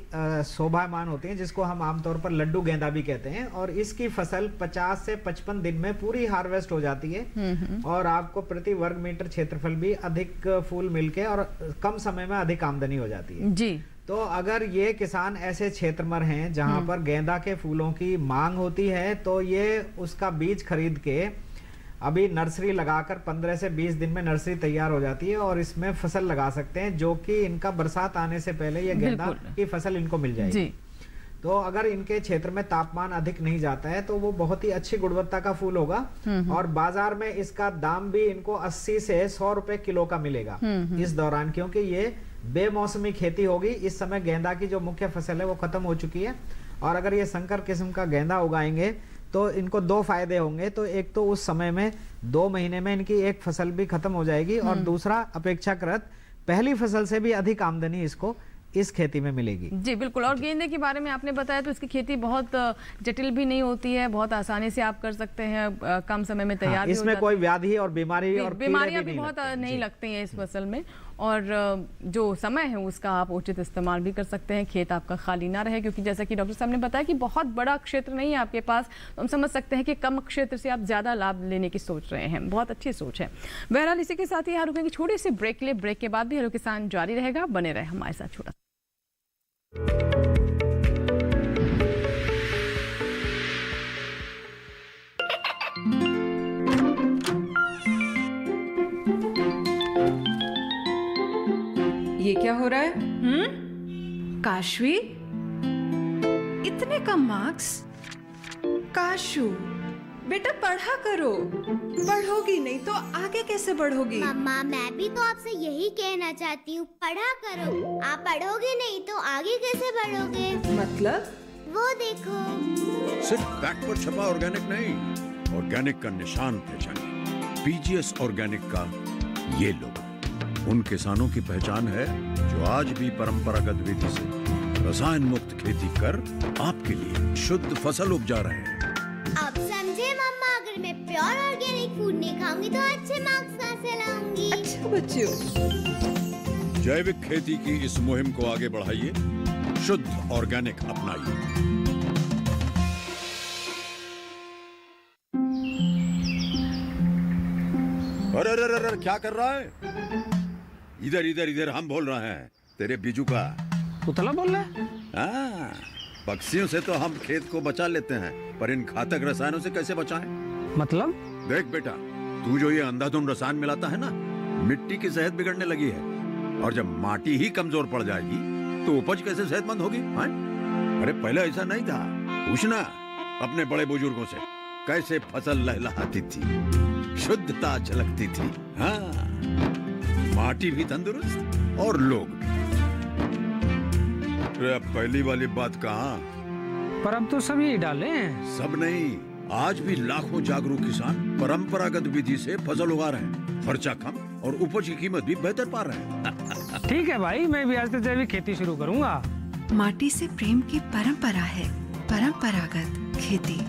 शोभायमान होते हैं, जिसको हम आमतौर पर लड्डू गेंदा भी कहते हैं। और इसकी फसल 50 से 55 दिन में पूरी हार्वेस्ट हो जाती है और आपको प्रति वर्ग मीटर क्षेत्रफल भी अधिक फूल मिलके और कम समय में अधिक आमदनी हो जाती है जी। तो अगर ये किसान ऐसे क्षेत्रमर हैं जहां पर गेंदा के फूलों की मांग होती है, तो ये उसका बीज खरीद के अभी नर्सरी लगाकर 15 से 20 दिन में नर्सरी तैयार हो जाती है और इसमें फसल लगा सकते हैं, जो कि इनका बरसात आने से पहले ये गेंदा की फसल इनको मिल जाएगी जी। तो अगर इनके क्षेत्र में तापमान अधिक नहीं जाता है तो वो बहुत ही अच्छी गुणवत्ता का फूल होगा और बाजार में इसका दाम भी इनको 80 से 100 रुपए किलो का मिलेगा इस दौरान, क्योंकि ये बेमौसमी खेती होगी। इस समय गेंदा की जो मुख्य फसल है वो खत्म हो चुकी है और अगर ये संकर किस्म का गेंदा उगाएंगे तो इनको 2 फायदे होंगे। तो एक तो उस समय में 2 महीने में इनकी एक फसल भी खत्म हो जाएगी और दूसरा अपेक्षाकृत पहली फसल से भी अधिक आमदनी इसको इस खेती में मिलेगी जी। बिल्कुल। और गेंदे के बारे में आपने बताया तो इसकी खेती बहुत जटिल भी नहीं होती है, बहुत आसानी से आप कर सकते हैं, कम समय में तैयार भी हो इसमें कोई व्याधि और बीमारियां भी बहुत नहीं लगती हैं इस फसल में। और जो समय है उसका आप उचित इस्तेमाल भी कर सकते हैं, खेत आपका खाली ना रहे, क्योंकि जैसा कि डॉक्टर साहब ने बताया कि बहुत बड़ा क्षेत्र नहीं है आपके पास, तो हम समझ सकते हैं कि कम क्षेत्र से आप ज़्यादा लाभ लेने की सोच रहे हैं। बहुत अच्छी सोच है। बहरहाल इसी के साथ ही यहाँ रुकेंगे छोटी सी ब्रेक ले, ब्रेक के बाद भी हेलो किसान जारी रहेगा, बने रहे हमारे साथ। छोटा ये क्या हो रहा है? काशवी, इतने कम मार्क्स? काशू बेटा पढ़ा करो, पढ़ोगी नहीं तो आगे कैसे बढ़ोगी? मम्मा मैं भी तो आपसे यही कहना चाहती हूँ, पढ़ा करो। आप पढ़ोगे नहीं तो आगे कैसे बढ़ोगे? मतलब? वो देखो, सिर्फ बैक पर छपा ऑर्गेनिक नहीं, ऑर्गेनिक का निशान पहचानिए। पीजीएस ऑर्गेनिक का ये लोगो उन किसानों की पहचान है जो आज भी परंपरागत विधि से रसायन मुक्त खेती कर आपके लिए शुद्ध फसल उपजा रहे हैं। अब समझे मम्मा, अगर मैं प्योर ऑर्गेनिक फूड नहीं खाऊंगी तो अच्छे मार्क्स कहाँ से लाऊंगी? अच्छा बच्चों, जैविक खेती की इस मुहिम को आगे बढ़ाइए, शुद्ध ऑर्गेनिक अपनाइए। अरे क्या कर रहा है? इधर इधर इधर, हम बोल रहे हैं तेरे बीजू का। पुतला बोल रहा है? हाँ, पक्षियों से तो हम खेत को बचा लेते हैं, पर इन घातक रसायनों से कैसे बचाएं? मतलब? देख बेटा, तू जो ये अंधाधुंध रसायन मिलाता है ना, मिट्टी की सेहत बिगड़ने लगी है और जब माटी ही कमजोर पड़ जाएगी तो उपज कैसे सेहतमंद होगी? अरे पहले ऐसा नहीं था, पूछना अपने बड़े बुजुर्गों से, कैसे फसल लहलहाती थी, शुद्धता झलकती थी। हाँ, माटी भी तंदुरुस्त और लोग भी। पहली वाली बात कहाँ? पर अब तो सब यही डाले हैं। सब नहीं, आज भी लाखों जागरूक किसान परंपरागत विधि से फसल उगा रहे हैं, खर्चा कम और उपज की कीमत भी बेहतर पा रहे हैं। ठीक है भाई, मैं भी आज से जैविक खेती शुरू करूंगा। माटी से प्रेम की परंपरा है परंपरागत खेती।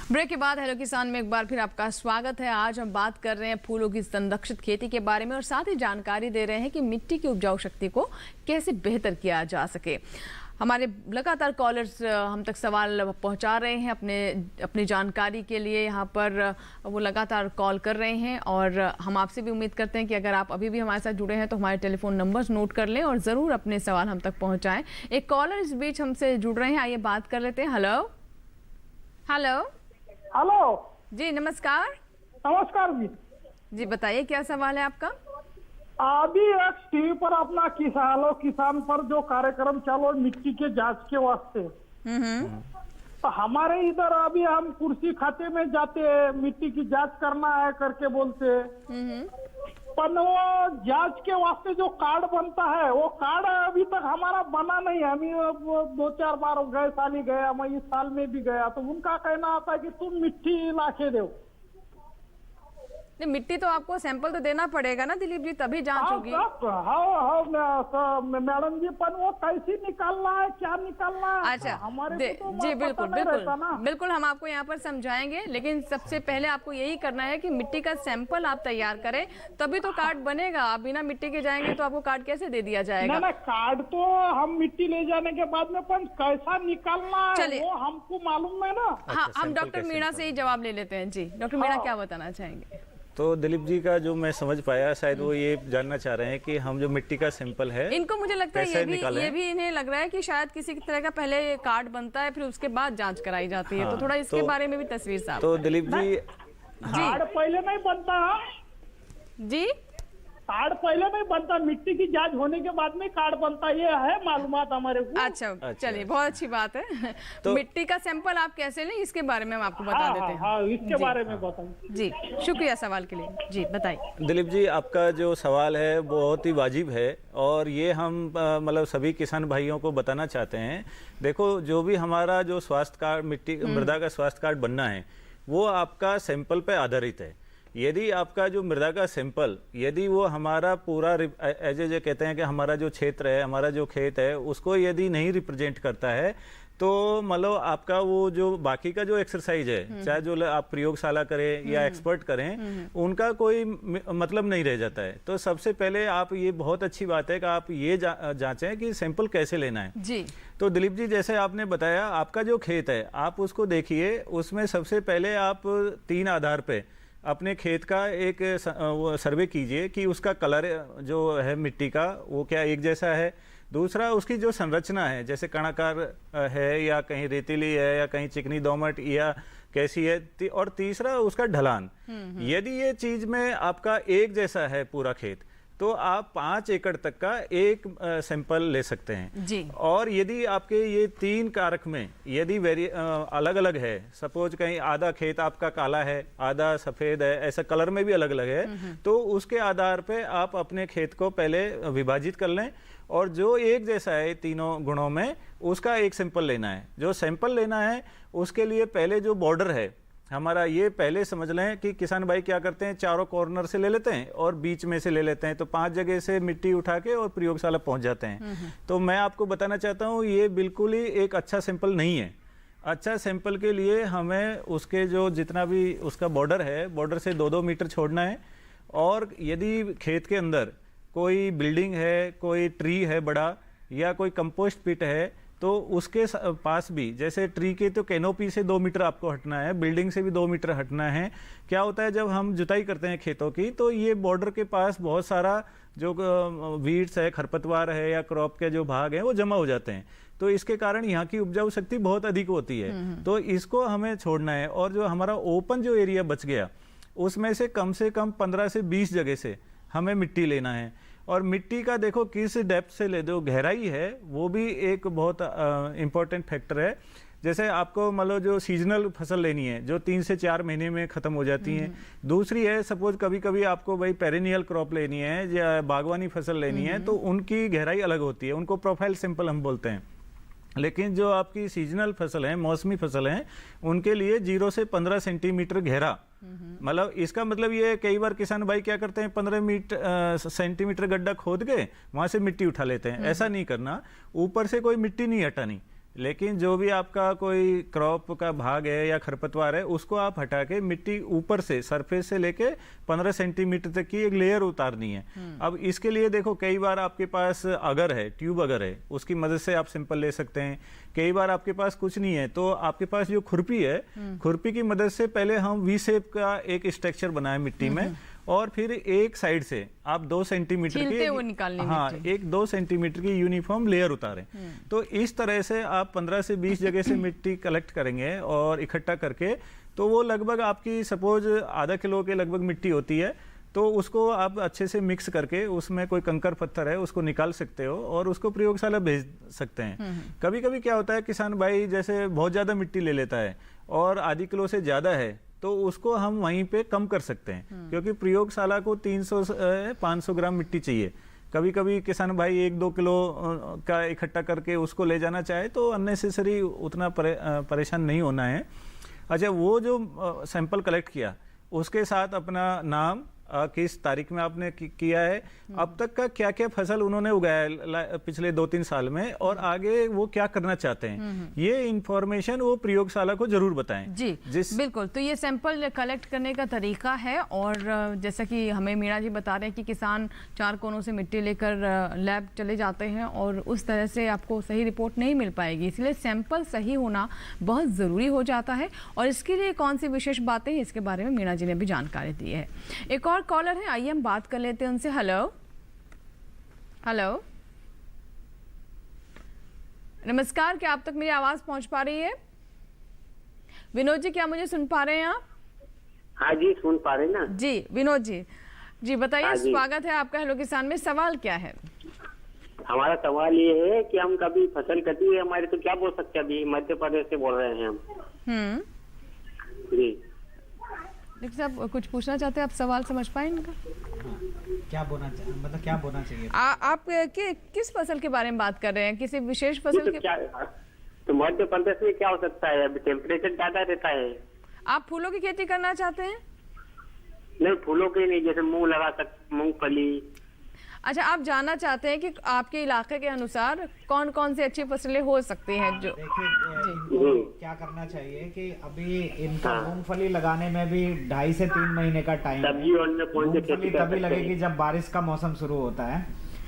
ब्रेक के बाद हेलो किसान में एक बार फिर आपका स्वागत है। आज हम बात कर रहे हैं फूलों की संरक्षित खेती के बारे में और साथ ही जानकारी दे रहे हैं कि मिट्टी की उपजाऊ शक्ति को कैसे बेहतर किया जा सके। हमारे लगातार कॉलर्स हम तक सवाल पहुंचा रहे हैं अपनी जानकारी के लिए, यहाँ पर वो लगातार कॉल कर रहे हैं और हम आपसे भी उम्मीद करते हैं कि अगर आप अभी भी हमारे साथ जुड़े हैं तो हमारे टेलीफोन नंबर्स नोट कर लें और ज़रूर अपने सवाल हम तक पहुँचाएँ। एक कॉलर इस बीच हमसे जुड़ रहे हैं, आइए बात कर लेते हैं। हेलो हेलो हेलो जी, नमस्कार। नमस्कार जी। जी बताइए क्या सवाल है आपका? अभी एक टीवी पर अपना किसान पर जो कार्यक्रम चलो मिट्टी के जांच के वास्ते, तो हमारे इधर अभी हम कुर्सी खाते में जाते हैं, मिट्टी की जांच करना है करके बोलते हैं, पर वो जांच के वास्ते जो कार्ड बनता है वो कार्ड अभी तक हमारा बना नहीं है। हम 2-4 बार गए साल ही गया, मैं इस साल में भी गया, तो उनका कहना आता है कि तुम मिट्टी लाके दो। नहीं, मिट्टी तो आपको सैंपल तो देना पड़ेगा ना दिलीप जी, तभी जांच होगी। हाँ मैडम जी, पर वो कैसे निकालना है, क्या निकालना है? अच्छा, हमारे को तो जी बिल्कुल बिल्कुल ना। बिल्कुल हम आपको यहाँ पर समझाएंगे, लेकिन सबसे पहले आपको यही करना है कि मिट्टी का सैंपल आप तैयार करें, तभी तो कार्ड बनेगा। आप बिना मिट्टी के जाएंगे तो आपको कार्ड कैसे दे दिया जाएगा? ना कार्ड तो हम मिट्टी ले जाने के बाद में, पर कैसा निकालना है वो हमको मालूम है ना। हाँ, हम डॉक्टर मीणा से ही जवाब ले लेते हैं। जी डॉक्टर मीणा, क्या बताना चाहेंगे? तो दिलीप जी का जो मैं समझ पाया, शायद वो ये जानना चाह रहे हैं कि हम जो मिट्टी का सैंपल है, इनको मुझे लगता है ये भी इन्हें लग रहा है कि शायद किसी तरह का पहले कार्ड बनता है, फिर उसके बाद जांच कराई जाती है। तो थोड़ा इसके बारे में भी तस्वीर साहब। तो दिलीप जी, कार्ड पहले नहीं बनता जी, कार्ड पहले नहीं बनता, मिट्टी की जांच होने के बाद में कार्ड बनता, ये है मालूमात हमारे को। अच्छा, चलिए बहुत अच्छी बात है। तो मिट्टी का सैंपल आप कैसे लें, इसके बारे में हम आपको बता देते हैं। हाँ, इसके बारे में बताएं। जी शुक्रिया सवाल के लिए। जी बताइए दिलीप जी, आपका जो सवाल है बहुत ही वाजिब है, और ये हम मतलब सभी किसान भाइयों को बताना चाहते हैं। देखो, जो भी हमारा जो स्वास्थ्य कार्ड, मिट्टी मृदा का स्वास्थ्य कार्ड बनना है, वो आपका सैंपल पे आधारित है। यदि आपका जो मृदा का सैंपल, यदि वो हमारा पूरा जो कहते हैं कि हमारा जो क्षेत्र है, हमारा जो खेत है, उसको यदि नहीं रिप्रेजेंट करता है, तो मतलब आपका वो जो बाकी का जो एक्सरसाइज है, चाहे जो आप प्रयोगशाला करें या एक्सपर्ट करें, उनका कोई मतलब नहीं रह जाता है। तो सबसे पहले आप, ये बहुत अच्छी बात है कि आप ये जांचें कि सैंपल कैसे लेना है। जी तो दिलीप जी, जैसे आपने बताया, आपका जो खेत है आप उसको देखिए, उसमें सबसे पहले आप 3 आधार पे अपने खेत का एक सर्वे कीजिए कि उसका कलर जो है मिट्टी का, वो क्या एक जैसा है। दूसरा, उसकी जो संरचना है, जैसे कणाकार है या कहीं रेतीली है या कहीं चिकनी दोमट या कैसी है। और तीसरा, उसका ढलान। यदि ये चीज में आपका एक जैसा है पूरा खेत, तो आप 5 एकड़ तक का एक सैंपल ले सकते हैं जी। और यदि आपके ये 3 कारक में यदि अलग अलग है, सपोज कहीं आधा खेत आपका काला है, आधा सफेद है, ऐसा कलर में भी अलग अलग है, तो उसके आधार पे आप अपने खेत को पहले विभाजित कर लें, और जो एक जैसा है तीनों गुणों में, उसका एक सैंपल लेना है। जो सैंपल लेना है, उसके लिए पहले जो बॉर्डर है हमारा, ये पहले समझ लें कि किसान भाई क्या करते हैं, चारों कॉर्नर से ले लेते हैं और बीच में से ले लेते हैं, तो 5 जगह से मिट्टी उठा के और प्रयोगशाला पहुंच जाते हैं। तो मैं आपको बताना चाहता हूं, ये बिल्कुल ही एक अच्छा सैंपल नहीं है। अच्छा सैंपल के लिए हमें उसके जो जितना भी उसका बॉर्डर है, बॉर्डर से 2-2 मीटर छोड़ना है। और यदि खेत के अंदर कोई बिल्डिंग है, कोई ट्री है बड़ा, या कोई कंपोस्ट पिट है, तो उसके पास भी, जैसे ट्री के तो कैनोपी से 2 मीटर आपको हटना है, बिल्डिंग से भी 2 मीटर हटना है। क्या होता है, जब हम जुताई करते हैं खेतों की, तो ये बॉर्डर के पास बहुत सारा जो वीड्स है, खरपतवार है या क्रॉप के जो भाग हैं, वो जमा हो जाते हैं। तो इसके कारण यहाँ की उपजाऊ शक्ति बहुत अधिक होती है। तो इसको हमें छोड़ना है। और जो हमारा ओपन जो एरिया बच गया, उसमें से कम 15 से 20 जगह से हमें मिट्टी लेना है। और मिट्टी का देखो किस डेप्थ से ले दो, गहराई है, वो भी एक बहुत इम्पोर्टेंट फैक्टर है। जैसे आपको मान लो जो सीजनल फसल लेनी है, जो 3 से 4 महीने में खत्म हो जाती हैं। दूसरी है, सपोज कभी कभी आपको भाई पेरेनियल क्रॉप लेनी है या बागवानी फसल लेनी है, तो उनकी गहराई अलग होती है, उनको प्रोफाइल सिंपल हम बोलते हैं। लेकिन जो आपकी सीजनल फसल है, मौसमी फसल है, उनके लिए 0 से 15 सेंटीमीटर गहरा, मतलब इसका मतलब ये, कई बार किसान भाई क्या करते हैं, 15 सेंटीमीटर गड्ढा खोद के वहां से मिट्टी उठा लेते हैं। ऐसा नहीं करना, ऊपर से कोई मिट्टी नहीं हटानी, लेकिन जो भी आपका कोई क्रॉप का भाग है या खरपतवार है, उसको आप हटा के मिट्टी ऊपर से सरफेस से लेके 15 सेंटीमीटर तक की एक लेयर उतारनी है। अब इसके लिए देखो, कई बार आपके पास अगर है, ट्यूब अगर है, उसकी मदद से आप सिंपल ले सकते हैं। कई बार आपके पास कुछ नहीं है, तो आपके पास जो खुरपी है, खुरपी की मदद से पहले हम वी शेप का एक स्ट्रक्चर बनाए मिट्टी में, और फिर एक साइड से आप 2 सेंटीमीटर की, 2 सेंटीमीटर की यूनिफॉर्म लेयर उतारें। तो इस तरह से आप 15 से 20 जगह से मिट्टी कलेक्ट करेंगे और इकट्ठा करके, तो वो लगभग आपकी सपोज आधा किलो के लगभग मिट्टी होती है। तो उसको आप अच्छे से मिक्स करके, उसमें कोई कंकर पत्थर है उसको निकाल सकते हो और उसको प्रयोगशाला भेज सकते हैं। कभी कभी क्या होता है, किसान भाई जैसे बहुत ज़्यादा मिट्टी ले लेता है और आधी किलो से ज़्यादा है, तो उसको हम वहीं पे कम कर सकते हैं, क्योंकि प्रयोगशाला को 300 से 500 ग्राम मिट्टी चाहिए। कभी कभी किसान भाई 1-2 किलो का इकट्ठा करके उसको ले जाना चाहे तो अननेसेसरी उतना परेशान नहीं होना है। अच्छा, वो जो सैंपल कलेक्ट किया उसके साथ अपना नाम, किस तारीख में आपने किया है, अब तक का क्या क्या फसल उन्होंने उगाया पिछले 2-3 साल में, और आगे वो क्या करना चाहते हैं, ये इंफॉर्मेशन वो प्रयोगशाला को जरूर बताएं। जी बिल्कुल। तो ये सैंपल कलेक्ट करने का तरीका है, और जैसा कि हमें मीणा जी बता रहे हैं कि किसान 4 कोनों से मिट्टी लेकर लैब चले जाते हैं और उस तरह से आपको सही रिपोर्ट नहीं मिल पाएगी, इसलिए सैंपल सही होना बहुत ज़रूरी हो जाता है। और इसके लिए कौन सी विशेष बातें हैं, इसके बारे में मीणा जी ने भी जानकारी दी है। एक और कॉलर है, आइए हम बात कर लेते हैं उनसे। हेलो हेलो, नमस्कार, क्या आप तक मेरी आवाज पहुंच पा रही है? विनोद जी, क्या मुझे सुन पा रहे हैं आप? हाँ जी, सुन पा रहे हैं ना जी। विनोद जी बताइए। हाँ, स्वागत है आपका हेलो किसान में। सवाल क्या है? हमारा सवाल ये है कि हम कभी फसल कटी है हमारे, तो क्या बोल सकते हैं? अभी मध्य प्रदेश से बोल रहे हैं हम। जी देखिए साहब, कुछ पूछना चाहते हैं आप? सवाल समझ पाए इनका? क्या बोलना चाहिए, मतलब क्या बोलना चाहिए? आप किस फसल के बारे में बात कर रहे हैं? किसी विशेष फसल के? तो मध्य प्रदेश में क्या हो सकता है? अभी टेम्परेचर ज्यादा रहता है। आप फूलों की खेती करना चाहते हैं? नहीं, फूलों की नहीं, जैसे मूंग लगा सकते, मूंगफली। अच्छा, आप जानना चाहते हैं कि आपके इलाके के अनुसार कौन कौन सी अच्छी फसलें हो सकती हैं? जो देखिए, क्या करना चाहिए कि अभी इनको मूंगफली लगाने में भी 2.5 से 3 महीने का टाइम है। मूंगफली तभी लगेगी जब बारिश का मौसम शुरू होता है,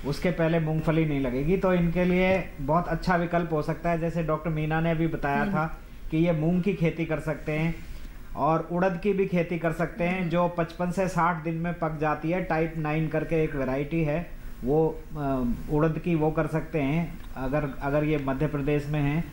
उसके पहले मूंगफली नहीं लगेगी। तो इनके लिए बहुत अच्छा विकल्प हो सकता है, जैसे डॉक्टर मीना ने अभी बताया था कि ये मूंग की खेती कर सकते हैं और उड़द की भी खेती कर सकते हैं, जो 55 से 60 दिन में पक जाती है। टाइप 9 करके एक वैरायटी है, वो उड़द की वो कर सकते हैं अगर ये मध्य प्रदेश में है।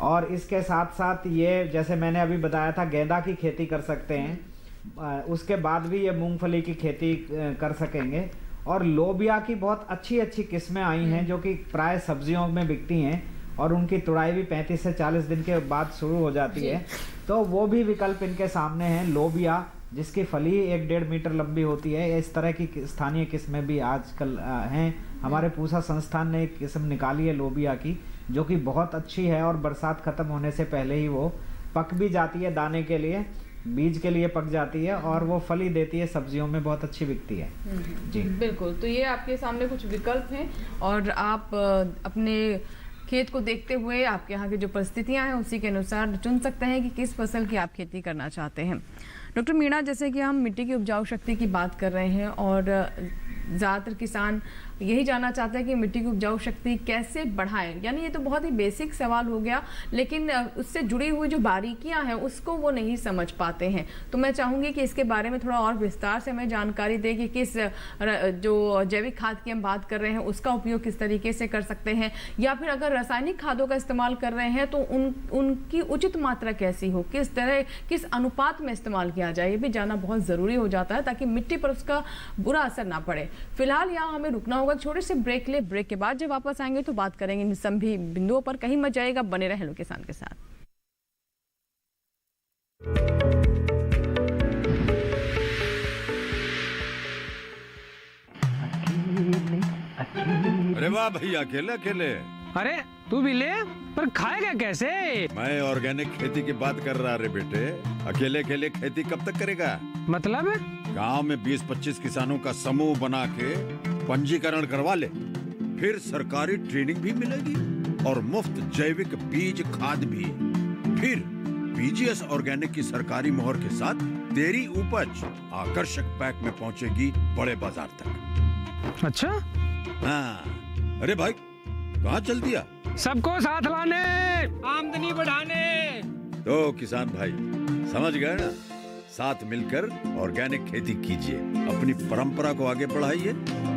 और इसके साथ साथ ये, जैसे मैंने अभी बताया था, गेंदा की खेती कर सकते हैं। उसके बाद भी ये मूंगफली की खेती कर सकेंगे। और लोबिया की बहुत अच्छी अच्छी किस्में आई हैं जो कि प्राय सब्जियों में बिकती हैं, और उनकी तुड़ाई भी 35 से 40 दिन के बाद शुरू हो जाती है। तो वो भी विकल्प इनके सामने हैं। लोबिया, जिसकी फली 1-1.5 मीटर लंबी होती है, इस तरह की स्थानीय किस्में भी आजकल हैं। हमारे पूसा संस्थान ने एक किस्म निकाली है लोबिया की, जो कि बहुत अच्छी है और बरसात खत्म होने से पहले ही वो पक भी जाती है, दाने के लिए, बीज के लिए पक जाती है, और वो फली देती है, सब्जियों में बहुत अच्छी बिकती है। जी बिल्कुल। तो ये आपके सामने कुछ विकल्प हैं, और आप अपने खेत को देखते हुए, आपके यहाँ की जो परिस्थितियाँ हैं उसी के अनुसार चुन सकते हैं कि किस फसल की आप खेती करना चाहते हैं। डॉक्टर मीणा, जैसे कि हम मिट्टी की उपजाऊ शक्ति की बात कर रहे हैं, और ज़्यादातर किसान यही जानना चाहते हैं कि मिट्टी की उपजाऊ शक्ति कैसे बढ़ाएं। यानी ये तो बहुत ही बेसिक सवाल हो गया, लेकिन उससे जुड़ी हुई जो बारीकियां हैं उसको वो नहीं समझ पाते हैं। तो मैं चाहूँगी कि इसके बारे में थोड़ा और विस्तार से हमें जानकारी दें कि किस जो जैविक खाद की हम बात कर रहे हैं उसका उपयोग किस तरीके से कर सकते हैं, या फिर अगर रासायनिक खादों का इस्तेमाल कर रहे हैं तो उनकी उचित मात्रा कैसी हो, किस तरह, किस अनुपात में इस्तेमाल किया जाए, ये भी जानना बहुत ज़रूरी हो जाता है, ताकि मिट्टी पर उसका बुरा असर ना पड़े। फिलहाल यहाँ हमें रुकना होगा, छोटे से ब्रेक ले। ब्रेक के बाद जब वापस आएंगे तो बात करेंगे इन सभी बिंदुओं पर। कहीं मत जाएगा, बने रहे हेलो किसान के साथ। अरे वाह भैया, अकेले अकेले। अरे तू भी ले, पर खाएगा कैसे? मैं ऑर्गेनिक खेती की बात कर रहा रे बेटे। अकेले अकेले खेती कब तक करेगा? मतलब गांव में 20-25 किसानों का समूह बना के पंजीकरण करवा ले, फिर सरकारी ट्रेनिंग भी मिलेगी और मुफ्त जैविक बीज खाद भी। फिर पीजीएस ऑर्गेनिक की सरकारी मोहर के साथ तेरी उपज आकर्षक पैक में पहुंचेगी बड़े बाजार तक। अच्छा? हाँ। अरे भाई, कहाँ चल दिया? सबको साथ लाने, आमदनी बढ़ाने। तो किसान भाई समझ गए ना? साथ मिलकर ऑर्गेनिक खेती कीजिए, अपनी परंपरा को आगे बढ़ाइए,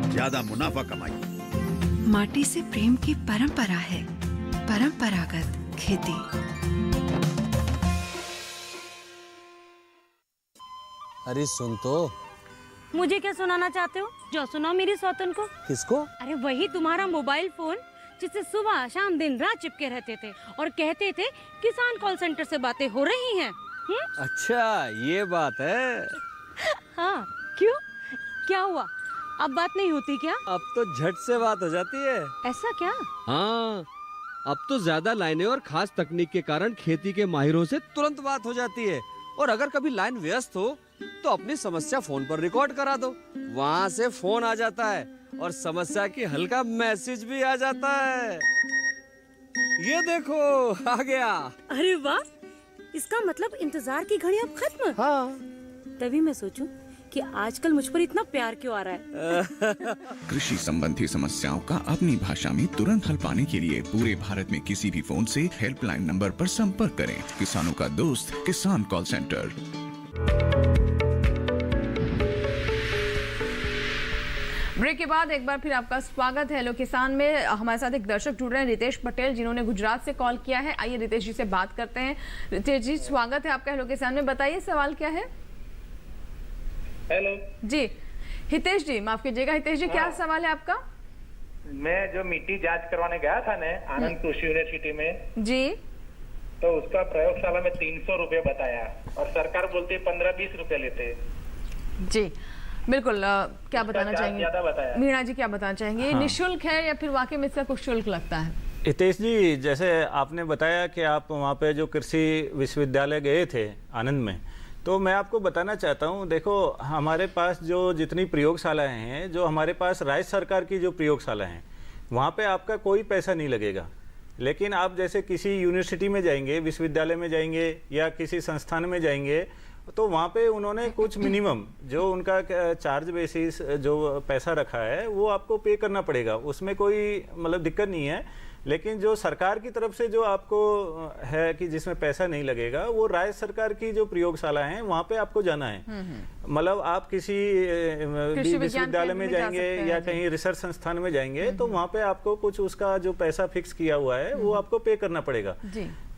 ज्यादा मुनाफा कमाइए। माटी से प्रेम की परंपरा है, परंपरागत खेती। अरे सुन तो। मुझे क्या सुनाना चाहते हो? जो सुनाओ मेरी सौतन को। किसको? अरे वही तुम्हारा मोबाइल फोन, जिससे सुबह शाम दिन रात चिपके रहते थे और कहते थे किसान कॉल सेंटर से बातें हो रही हैं। अच्छा ये बात है। हाँ क्यों, क्या हुआ? अब बात नहीं होती क्या? अब तो झट से बात हो जाती है। ऐसा क्या? हाँ, अब तो ज्यादा लाइनें और खास तकनीक के कारण खेती के माहिरों से तुरंत बात हो जाती है। और अगर कभी लाइन व्यस्त हो तो अपनी समस्या फोन पर रिकॉर्ड करा दो, वहाँ से फोन आ जाता है और समस्या की हल का मैसेज भी आ जाता है। ये देखो आ गया। अरे वाह, इसका मतलब इंतजार की घड़ी अब खत्म। हाँ। तभी मैं सोचूं कि आजकल मुझ पर इतना प्यार क्यों आ रहा है। कृषि संबंधी समस्याओं का अपनी भाषा में तुरंत हल पाने के लिए पूरे भारत में किसी भी फोन से हेल्पलाइन नंबर पर संपर्क करें। किसानों का दोस्त किसान कॉल सेंटर। ब्रेक के बाद एक बार फिर आपका स्वागत है हेलो किसान में। हमारे साथ एक दर्शक जुड़ रहे हैं, रितेश पटेल, जिन्होंने गुजरात से कॉल किया है। आइए रितेश जी से बात करते हैं। रितेश जी स्वागत है आपका हेलो किसान में। बताइए सवाल क्या है? हेलो जी हितेश जी, माफ कीजिएगा हितेश जी, क्या सवाल है आपका? मैं जो मिट्टी जांच करवाने गया था ना आनंद कृषि यूनिवर्सिटी में जी, तो उसका प्रयोगशाला में 300 रुपए बताया और सरकार बोलती है 15-20 रुपए लेते। जी बिल्कुल। क्या बताना चाहेंगे ज्यादा बताया। मीणा जी क्या बताना चाहेंगे? हाँ। निःशुल्क है या फिर वाकई में इसका कुछ शुल्क लगता है? हितेश जी, जैसे आपने बताया कि आप वहाँ पे जो कृषि विश्वविद्यालय गए थे आनंद में, तो मैं आपको बताना चाहता हूँ, देखो हमारे पास जो जितनी प्रयोगशालाएं हैं, जो हमारे पास राज्य सरकार की जो प्रयोगशाला हैं, वहाँ पे आपका कोई पैसा नहीं लगेगा। लेकिन आप जैसे किसी यूनिवर्सिटी में जाएंगे, विश्वविद्यालय में जाएंगे या किसी संस्थान में जाएंगे, तो वहाँ पे उन्होंने कुछ मिनिमम जो उनका चार्ज बेसिस जो पैसा रखा है वो आपको पे करना पड़ेगा। उसमें कोई मतलब दिक्कत नहीं है। लेकिन जो सरकार की तरफ से जो आपको है कि जिसमें पैसा नहीं लगेगा, वो राज्य सरकार की जो प्रयोगशाला है वहाँ पे आपको जाना है। मतलब आप किसी विश्वविद्यालय में जाएंगे या कहीं रिसर्च संस्थान में जाएंगे तो वहाँ पे आपको कुछ उसका जो पैसा फिक्स किया हुआ है वो आपको पे करना पड़ेगा।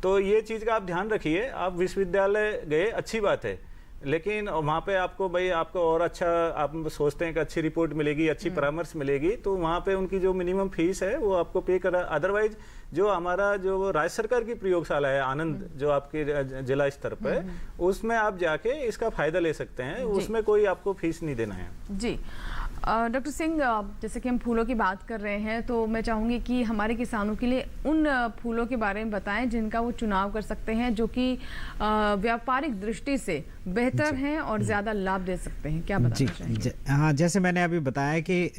तो ये चीज़ का आप ध्यान रखिए। आप विश्वविद्यालय गए अच्छी बात है, लेकिन वहाँ पे आपको भाई आपको और अच्छा आप सोचते हैं कि अच्छी रिपोर्ट मिलेगी, अच्छी परामर्श मिलेगी, तो वहाँ पे उनकी जो मिनिमम फीस है वो आपको पे करा। अदरवाइज जो हमारा जो राज्य सरकार की प्रयोगशाला है आनंद, जो आपके जिला स्तर पे, उसमें आप जाके इसका फायदा ले सकते हैं। उसमें कोई आपको फीस नहीं देना है। जी डॉक्टर सिंह, जैसे कि हम फूलों की बात कर रहे हैं, तो मैं चाहूँगी कि हमारे किसानों के लिए उन फूलों के बारे में बताएं जिनका वो चुनाव कर सकते हैं, जो कि व्यापारिक दृष्टि से बेहतर हैं और ज़्यादा लाभ दे सकते हैं। क्या बताना चाहेंगे? हाँ, जैसे मैंने अभी बताया कि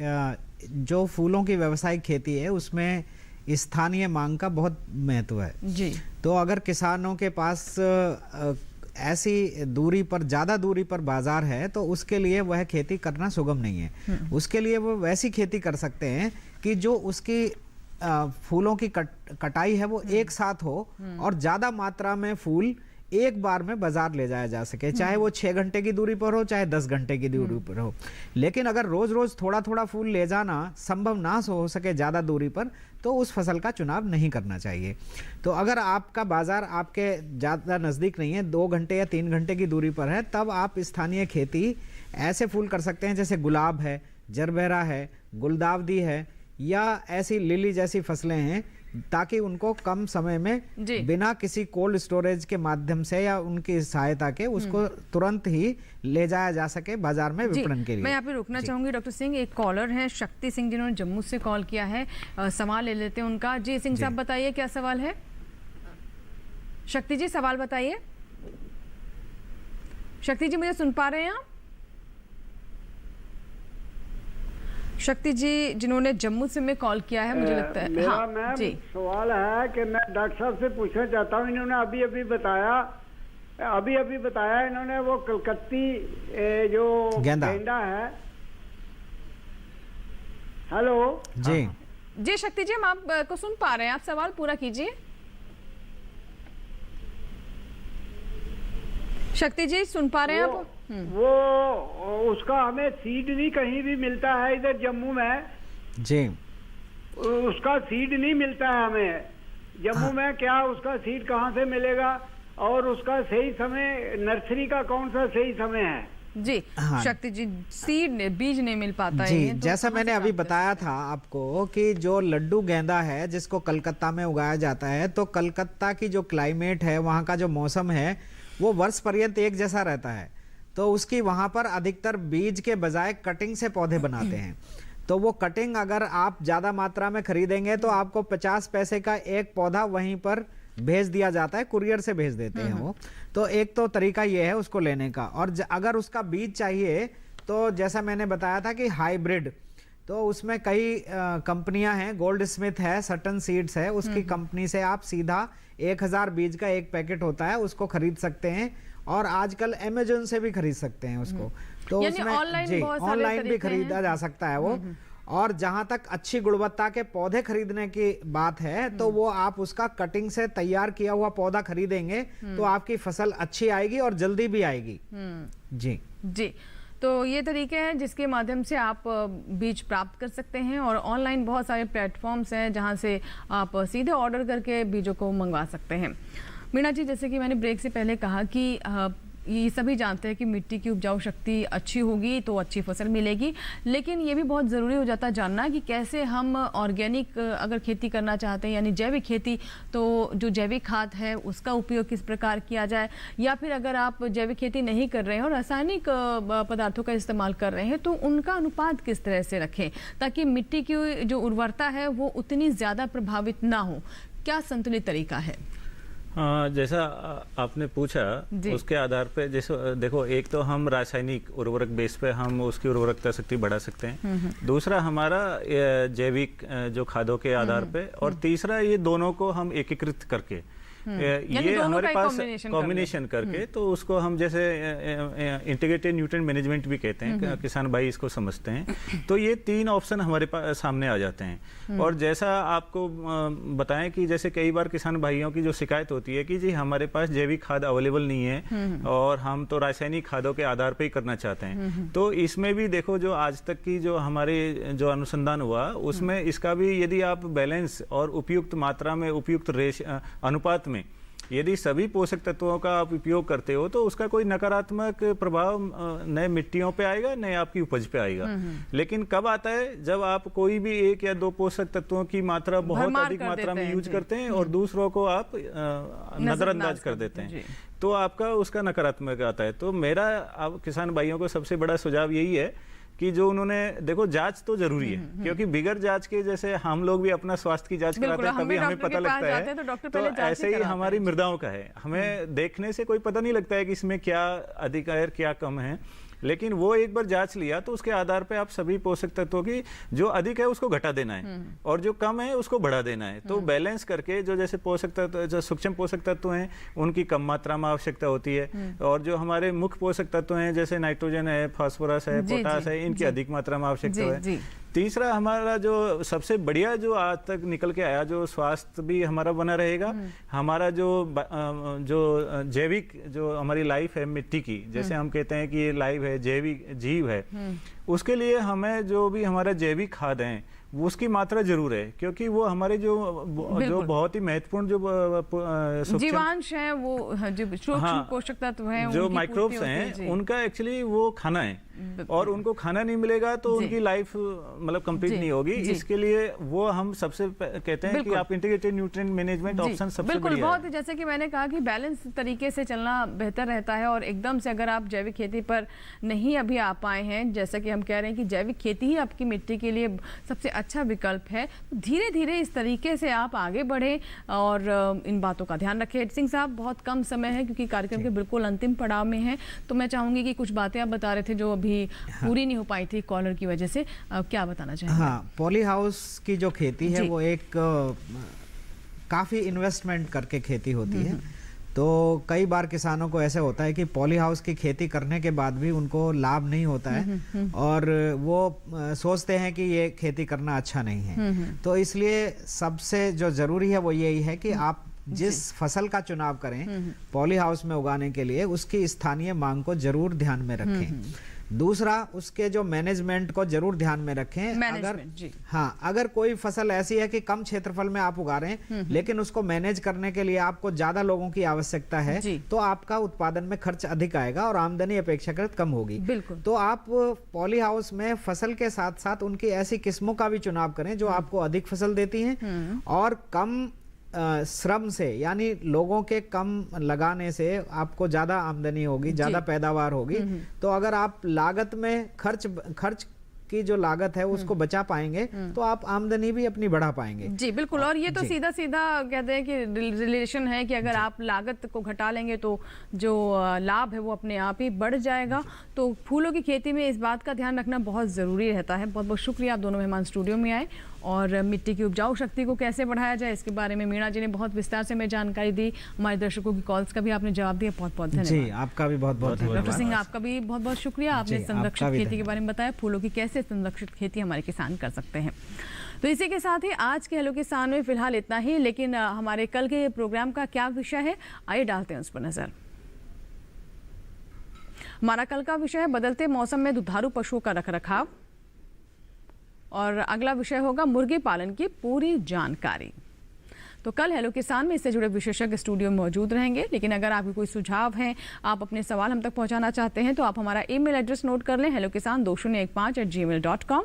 जो फूलों की व्यावसायिक खेती है उसमें स्थानीय मांग का बहुत महत्व है। जी, तो अगर किसानों के पास ऐसी दूरी पर, ज़्यादा दूरी पर बाजार है, तो उसके लिए वह खेती करना सुगम नहीं है। उसके लिए वो वैसी खेती कर सकते हैं कि जो उसकी फूलों की कटाई है वो एक साथ हो और ज़्यादा मात्रा में फूल एक बार में बाजार ले जाया जा सके, चाहे वो 6 घंटे की दूरी पर हो, चाहे 10 घंटे की दूरी पर हो। लेकिन अगर रोज रोज थोड़ा थोड़ा फूल ले जाना संभव ना हो सके ज़्यादा दूरी पर, तो उस फसल का चुनाव नहीं करना चाहिए। तो अगर आपका बाजार आपके ज़्यादा नज़दीक नहीं है, 2 घंटे या 3 घंटे की दूरी पर है, तब आप स्थानीय खेती ऐसे फूल कर सकते हैं जैसे गुलाब है, जरबेरा है, गुलदावदी है, या ऐसी लिली जैसी फसलें हैं, ताकि उनको कम समय में बिना किसी कोल्ड स्टोरेज के माध्यम से या उनकी सहायता के उसको तुरंत ही ले जाया जा सके बाजार में विपणन के लिए। मैं यहाँ पे रुकना चाहूंगी डॉक्टर सिंह। एक कॉलर है शक्ति सिंह, जिन्होंने जम्मू से कॉल किया है। सवाल ले लेते हैं उनका। जी सिंह साहब बताइए क्या सवाल है? शक्ति जी सवाल बताइए। शक्ति जी मुझे सुन पा रहे हैं आप? शक्ति जी जिन्होंने जम्मू से में कॉल किया है, मुझे लगता है। मेरा मैम सवाल है कि मैं डॉक्टर साहब से पूछना चाहता हूँ। इन्होंने अभी अभी बताया इन्होंने वो कलकत्ती जो गेंदा है। हेलो जी जी शक्ति जी, हम आपको सुन पा रहे हैं, आप सवाल पूरा कीजिए। शक्ति जी सुन पा रहे हैं आप? वो उसका हमें सीड नहीं कहीं भी मिलता है इधर जम्मू में जी। उसका सीड नहीं मिलता है हमें जम्मू में। क्या उसका सीड कहाँ से मिलेगा और उसका सही समय, नर्सरी का कौन सा सही समय है? जी शक्ति जी, सीड बीज नहीं मिल पाता जी है। जैसा मैंने अभी बताया था आपको कि जो लड्डू गेंदा है जिसको कलकत्ता में उगाया जाता है, तो कलकत्ता की जो क्लाइमेट है, वहाँ का जो मौसम है, वो वर्ष पर्यंत एक जैसा रहता है, तो उसकी वहाँ पर अधिकतर बीज के बजाय कटिंग से पौधे बनाते हैं। तो वो कटिंग अगर आप ज़्यादा मात्रा में खरीदेंगे तो आपको 50 पैसे का एक पौधा वहीं पर भेज दिया जाता है, कुरियर से भेज देते हैं वो। तो एक तो तरीका ये है उसको लेने का। और अगर उसका बीज चाहिए तो जैसा मैंने बताया था कि हाइब्रिड, तो उसमें कई कंपनियां हैं, गोल्ड स्मिथ है, सटन सीड्स है, उसकी कंपनी से आप सीधा 1000 बीज का एक पैकेट होता है, उसको खरीद सकते हैं। और आजकल अमेज़न से भी खरीद सकते हैं उसको, तो उसमें ऑनलाइन भी खरीदा जा सकता है वो। और जहां तक अच्छी गुणवत्ता के पौधे खरीदने की बात है तो वो आप उसका कटिंग से तैयार किया हुआ पौधा खरीदेंगे तो आपकी फसल अच्छी आएगी और जल्दी भी आएगी। जी जी, तो ये तरीके हैं जिसके माध्यम से आप बीज प्राप्त कर सकते हैं। और ऑनलाइन बहुत सारे प्लेटफॉर्म्स हैं जहां से आप सीधे ऑर्डर करके बीजों को मंगवा सकते हैं। मीना जी, जैसे कि मैंने ब्रेक से पहले कहा कि ये सभी जानते हैं कि मिट्टी की उपजाऊ शक्ति अच्छी होगी तो अच्छी फसल मिलेगी, लेकिन ये भी बहुत ज़रूरी हो जाता है जानना कि कैसे हम ऑर्गेनिक अगर खेती करना चाहते हैं यानी जैविक खेती, तो जो जैविक खाद है उसका उपयोग किस प्रकार किया जाए, या फिर अगर आप जैविक खेती नहीं कर रहे हैं और रासायनिक पदार्थों का इस्तेमाल कर रहे हैं तो उनका अनुपात किस तरह से रखें ताकि मिट्टी की जो उर्वरता है वो उतनी ज़्यादा प्रभावित ना हो। क्या संतुलित तरीका है? जैसा आपने पूछा उसके आधार पे, जैसे देखो, एक तो हम रासायनिक उर्वरक बेस पे हम उसकी उर्वरकता शक्ति बढ़ा सकते हैं, दूसरा हमारा जैविक जो खादों के आधार पे, और तीसरा ये दोनों को हम एकीकृत करके ये हमारे पास कॉम्बिनेशन करके, तो उसको हम जैसे इंटीग्रेटेड न्यूट्रिएंट मैनेजमेंट भी कहते हैं, किसान भाई इसको समझते हैं। तो ये 3 ऑप्शन हमारे पास सामने आ जाते हैं। और जैसा आपको बताएं कि जैसे कई बार किसान भाइयों की जो शिकायत होती है कि जी हमारे पास जैविक खाद अवेलेबल नहीं है और हम तो रासायनिक खादों के आधार पर ही करना चाहते हैं, तो इसमें भी देखो जो आज तक की जो हमारे जो अनुसंधान हुआ उसमें इसका भी यदि आप बैलेंस और उपयुक्त मात्रा में, उपयुक्त अनुपात में यदि सभी पोषक तत्वों का आप उपयोग करते हो तो उसका कोई नकारात्मक प्रभाव नए मिट्टियों पे आएगा, नए आपकी उपज पे आएगा। लेकिन कब आता है जब आप कोई भी 1 या 2 पोषक तत्वों की मात्रा बहुत अधिक मात्रा में यूज करते हैं और दूसरों को आप नजरअंदाज कर देते हैं, तो आपका उसका नकारात्मक आता है। तो मेरा अब किसान भाइयों को सबसे बड़ा सुझाव यही है कि जो उन्होंने, देखो, जांच तो जरूरी है, क्योंकि बिगर जांच के, जैसे हम लोग भी अपना स्वास्थ्य की जांच कराते हैं तभी हमें पता लगता है, तो ऐसे ही हमारी मृदाओं का है, हमें देखने से कोई पता नहीं लगता है कि इसमें क्या अधिक है क्या कम है, लेकिन वो एक बार जांच लिया तो उसके आधार पे आप सभी पोषक तत्वों की जो अधिक है उसको घटा देना है और जो कम है उसको बढ़ा देना है। तो बैलेंस करके जो जैसे पोषक तत्व, जो सूक्ष्म पोषक तत्व हैं उनकी कम मात्रा में आवश्यकता होती है, और जो हमारे मुख्य पोषक तत्व हैं जैसे नाइट्रोजन है, फास्फोरस है, पोटास है, इनकी अधिक मात्रा में आवश्यकता है। तीसरा हमारा जो सबसे बढ़िया जो आज तक निकल के आया, जो स्वास्थ्य भी हमारा बना रहेगा, हमारा जो जैविक जो हमारी लाइफ है मिट्टी की, जैसे हम कहते हैं कि ये लाइफ है, जैविक जीव है, उसके लिए हमें जो भी हमारा जैविक खाद है उसकी मात्रा जरूर है, क्योंकि वो हमारे जो बहुत ही महत्वपूर्ण जो जीवांश हैं, वो जो सूक्ष्म पोषक तत्व हैं, जो माइक्रोब्स हैं, उनका एक्चुअली वो खाना है, और उनको खाना नहीं मिलेगा तो उनकी लाइफ मतलब कंप्लीट नहीं होगी। इसके लिए वो हम सबसे कहते हैं कि आप इंटीग्रेटेड न्यूट्रिएंट मैनेजमेंट ऑप्शन सबसे बढ़िया है। बहुत, जैसे कि मैंने कहा कि बैलेंस तरीके से चलना बेहतर रहता है, और एकदम से अगर आप जैविक खेती पर नहीं अभी आ पाए हैं, जैसा कि हम कह रहे हैं कि जैविक खेती ही आपकी मिट्टी के लिए सबसे अच्छा विकल्प है, धीरे धीरे इस तरीके से आप आगे बढ़े और इन बातों का ध्यान रखें। सिंह साहब, बहुत कम समय है क्योंकि कार्यक्रम के बिल्कुल अंतिम पड़ाव में है, तो मैं चाहूंगी कि कुछ बातें आप बता रहे थे जो अभी पूरी नहीं हो पाई थी कॉलर की वजह से, क्या बताना चाहेंगे? हाँ, पॉली हाउस की जो खेती है वो एक काफ़ी इन्वेस्टमेंट करके खेती होती है। तो कई बार किसानों को ऐसे होता है कि पॉली हाउस की खेती करने के बाद भी उनको लाभ नहीं होता है और वो सोचते हैं कि ये खेती करना अच्छा नहीं है। तो इसलिए सबसे जो ज़रूरी है वो यही है कि आप जिस फसल का चुनाव करें पॉली हाउस में उगाने के लिए, उसकी स्थानीय मांग को जरूर ध्यान में रखें। दूसरा, उसके जो मैनेजमेंट को जरूर ध्यान में रखें। अगर कोई फसल ऐसी है कि कम क्षेत्रफल में आप उगा रहे हैं लेकिन उसको मैनेज करने के लिए आपको ज्यादा लोगों की आवश्यकता है, तो आपका उत्पादन में खर्च अधिक आएगा और आमदनी अपेक्षाकृत कम होगी। तो आप पॉली हाउस में फसल के साथ साथ उनकी ऐसी किस्मों का भी चुनाव करें जो आपको अधिक फसल देती हैं और कम श्रम से, यानी लोगों के कम लगाने से आपको ज़्यादा आमदनी होगी, ज़्यादा पैदावार होगी। तो अगर आप लागत में खर्च की जो लागत है उसको बचा पाएंगे तो आप आमदनी भी अपनी बढ़ा पाएंगे। जी बिल्कुल, और ये तो सीधा सीधा कहते हैं कि रिलेशन है कि अगर आप लागत को घटा लेंगे तो जो लाभ है वो अपने आप ही बढ़ जाएगा। तो फूलों की खेती में इस बात का ध्यान रखना बहुत ज़रूरी रहता है। बहुत बहुत शुक्रिया, आप दोनों मेहमान स्टूडियो में आए और मिट्टी की उपजाऊ शक्ति को कैसे बढ़ाया जाए इसके बारे में मीणा जी ने बहुत विस्तार से हमें जानकारी दी। हमारे दर्शकों की कॉल्स का भी आपने जवाब दिया, बहुत बहुत धन्यवाद। जी आपका भी बहुत बहुत धन्यवाद। डॉक्टर सिंह आपका भी बहुत बहुत शुक्रिया, आपने संरक्षित खेती के बारे में बताया, फूलों की कैसे संरक्षित खेती हमारे किसान कर सकते हैं। तो इसी के साथ ही आज के हेलो किसान में फिलहाल इतना ही, लेकिन हमारे कल के प्रोग्राम का क्या विषय है आइए डालते हैं उस पर नजर। हमारा कल का विषय है बदलते मौसम में दुधारू पशुओं का रखरखाव, और अगला विषय होगा मुर्गी पालन की पूरी जानकारी। तो कल हेलो किसान में इससे जुड़े विशेषज्ञ स्टूडियो में मौजूद रहेंगे। लेकिन अगर आपके कोई सुझाव हैं, आप अपने सवाल हम तक पहुंचाना चाहते हैं तो आप हमारा ईमेल एड्रेस नोट कर लें, hellokisan2015@gmail.com।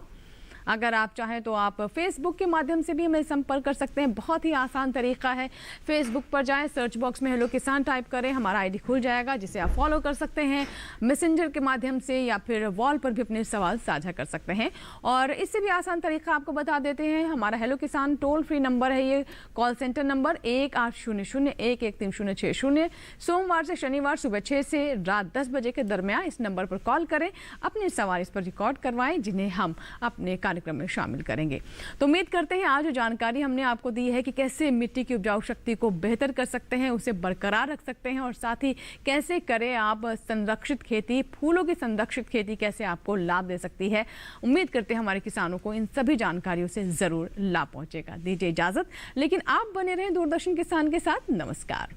अगर आप चाहें तो आप फेसबुक के माध्यम से भी हमें संपर्क कर सकते हैं। बहुत ही आसान तरीका है, फेसबुक पर जाएं, सर्च बॉक्स में हेलो किसान टाइप करें, हमारा आईडी खुल जाएगा जिसे आप फॉलो कर सकते हैं। मैसेंजर के माध्यम से या फिर वॉल पर भी अपने सवाल साझा कर सकते हैं। और इससे भी आसान तरीका आपको बता देते हैं, हमारा हेलो किसान टोल फ्री नंबर है, ये कॉल सेंटर नंबर 1800-113060। सोमवार से शनिवार सुबह 6 से रात 10 बजे के दरमियान इस नंबर पर कॉल करें, अपने सवाल इस पर रिकॉर्ड करवाएं जिन्हें हम अपने कार्यक्रम में शामिल करेंगे। तो उम्मीद करते हैं आज जो जानकारी हमने आपको दी है कि कैसे मिट्टी की उपजाऊ शक्ति को बेहतर कर सकते हैं, उसे बरकरार रख सकते हैं, और साथ ही कैसे करें आप संरक्षित खेती, फूलों की संरक्षित खेती कैसे आपको लाभ दे सकती है। उम्मीद करते हैं हमारे किसानों को इन सभी जानकारियों से जरूर लाभ पहुंचेगा। दीजिए इजाजत, लेकिन आप बने रहें दूरदर्शन किसान के साथ। नमस्कार।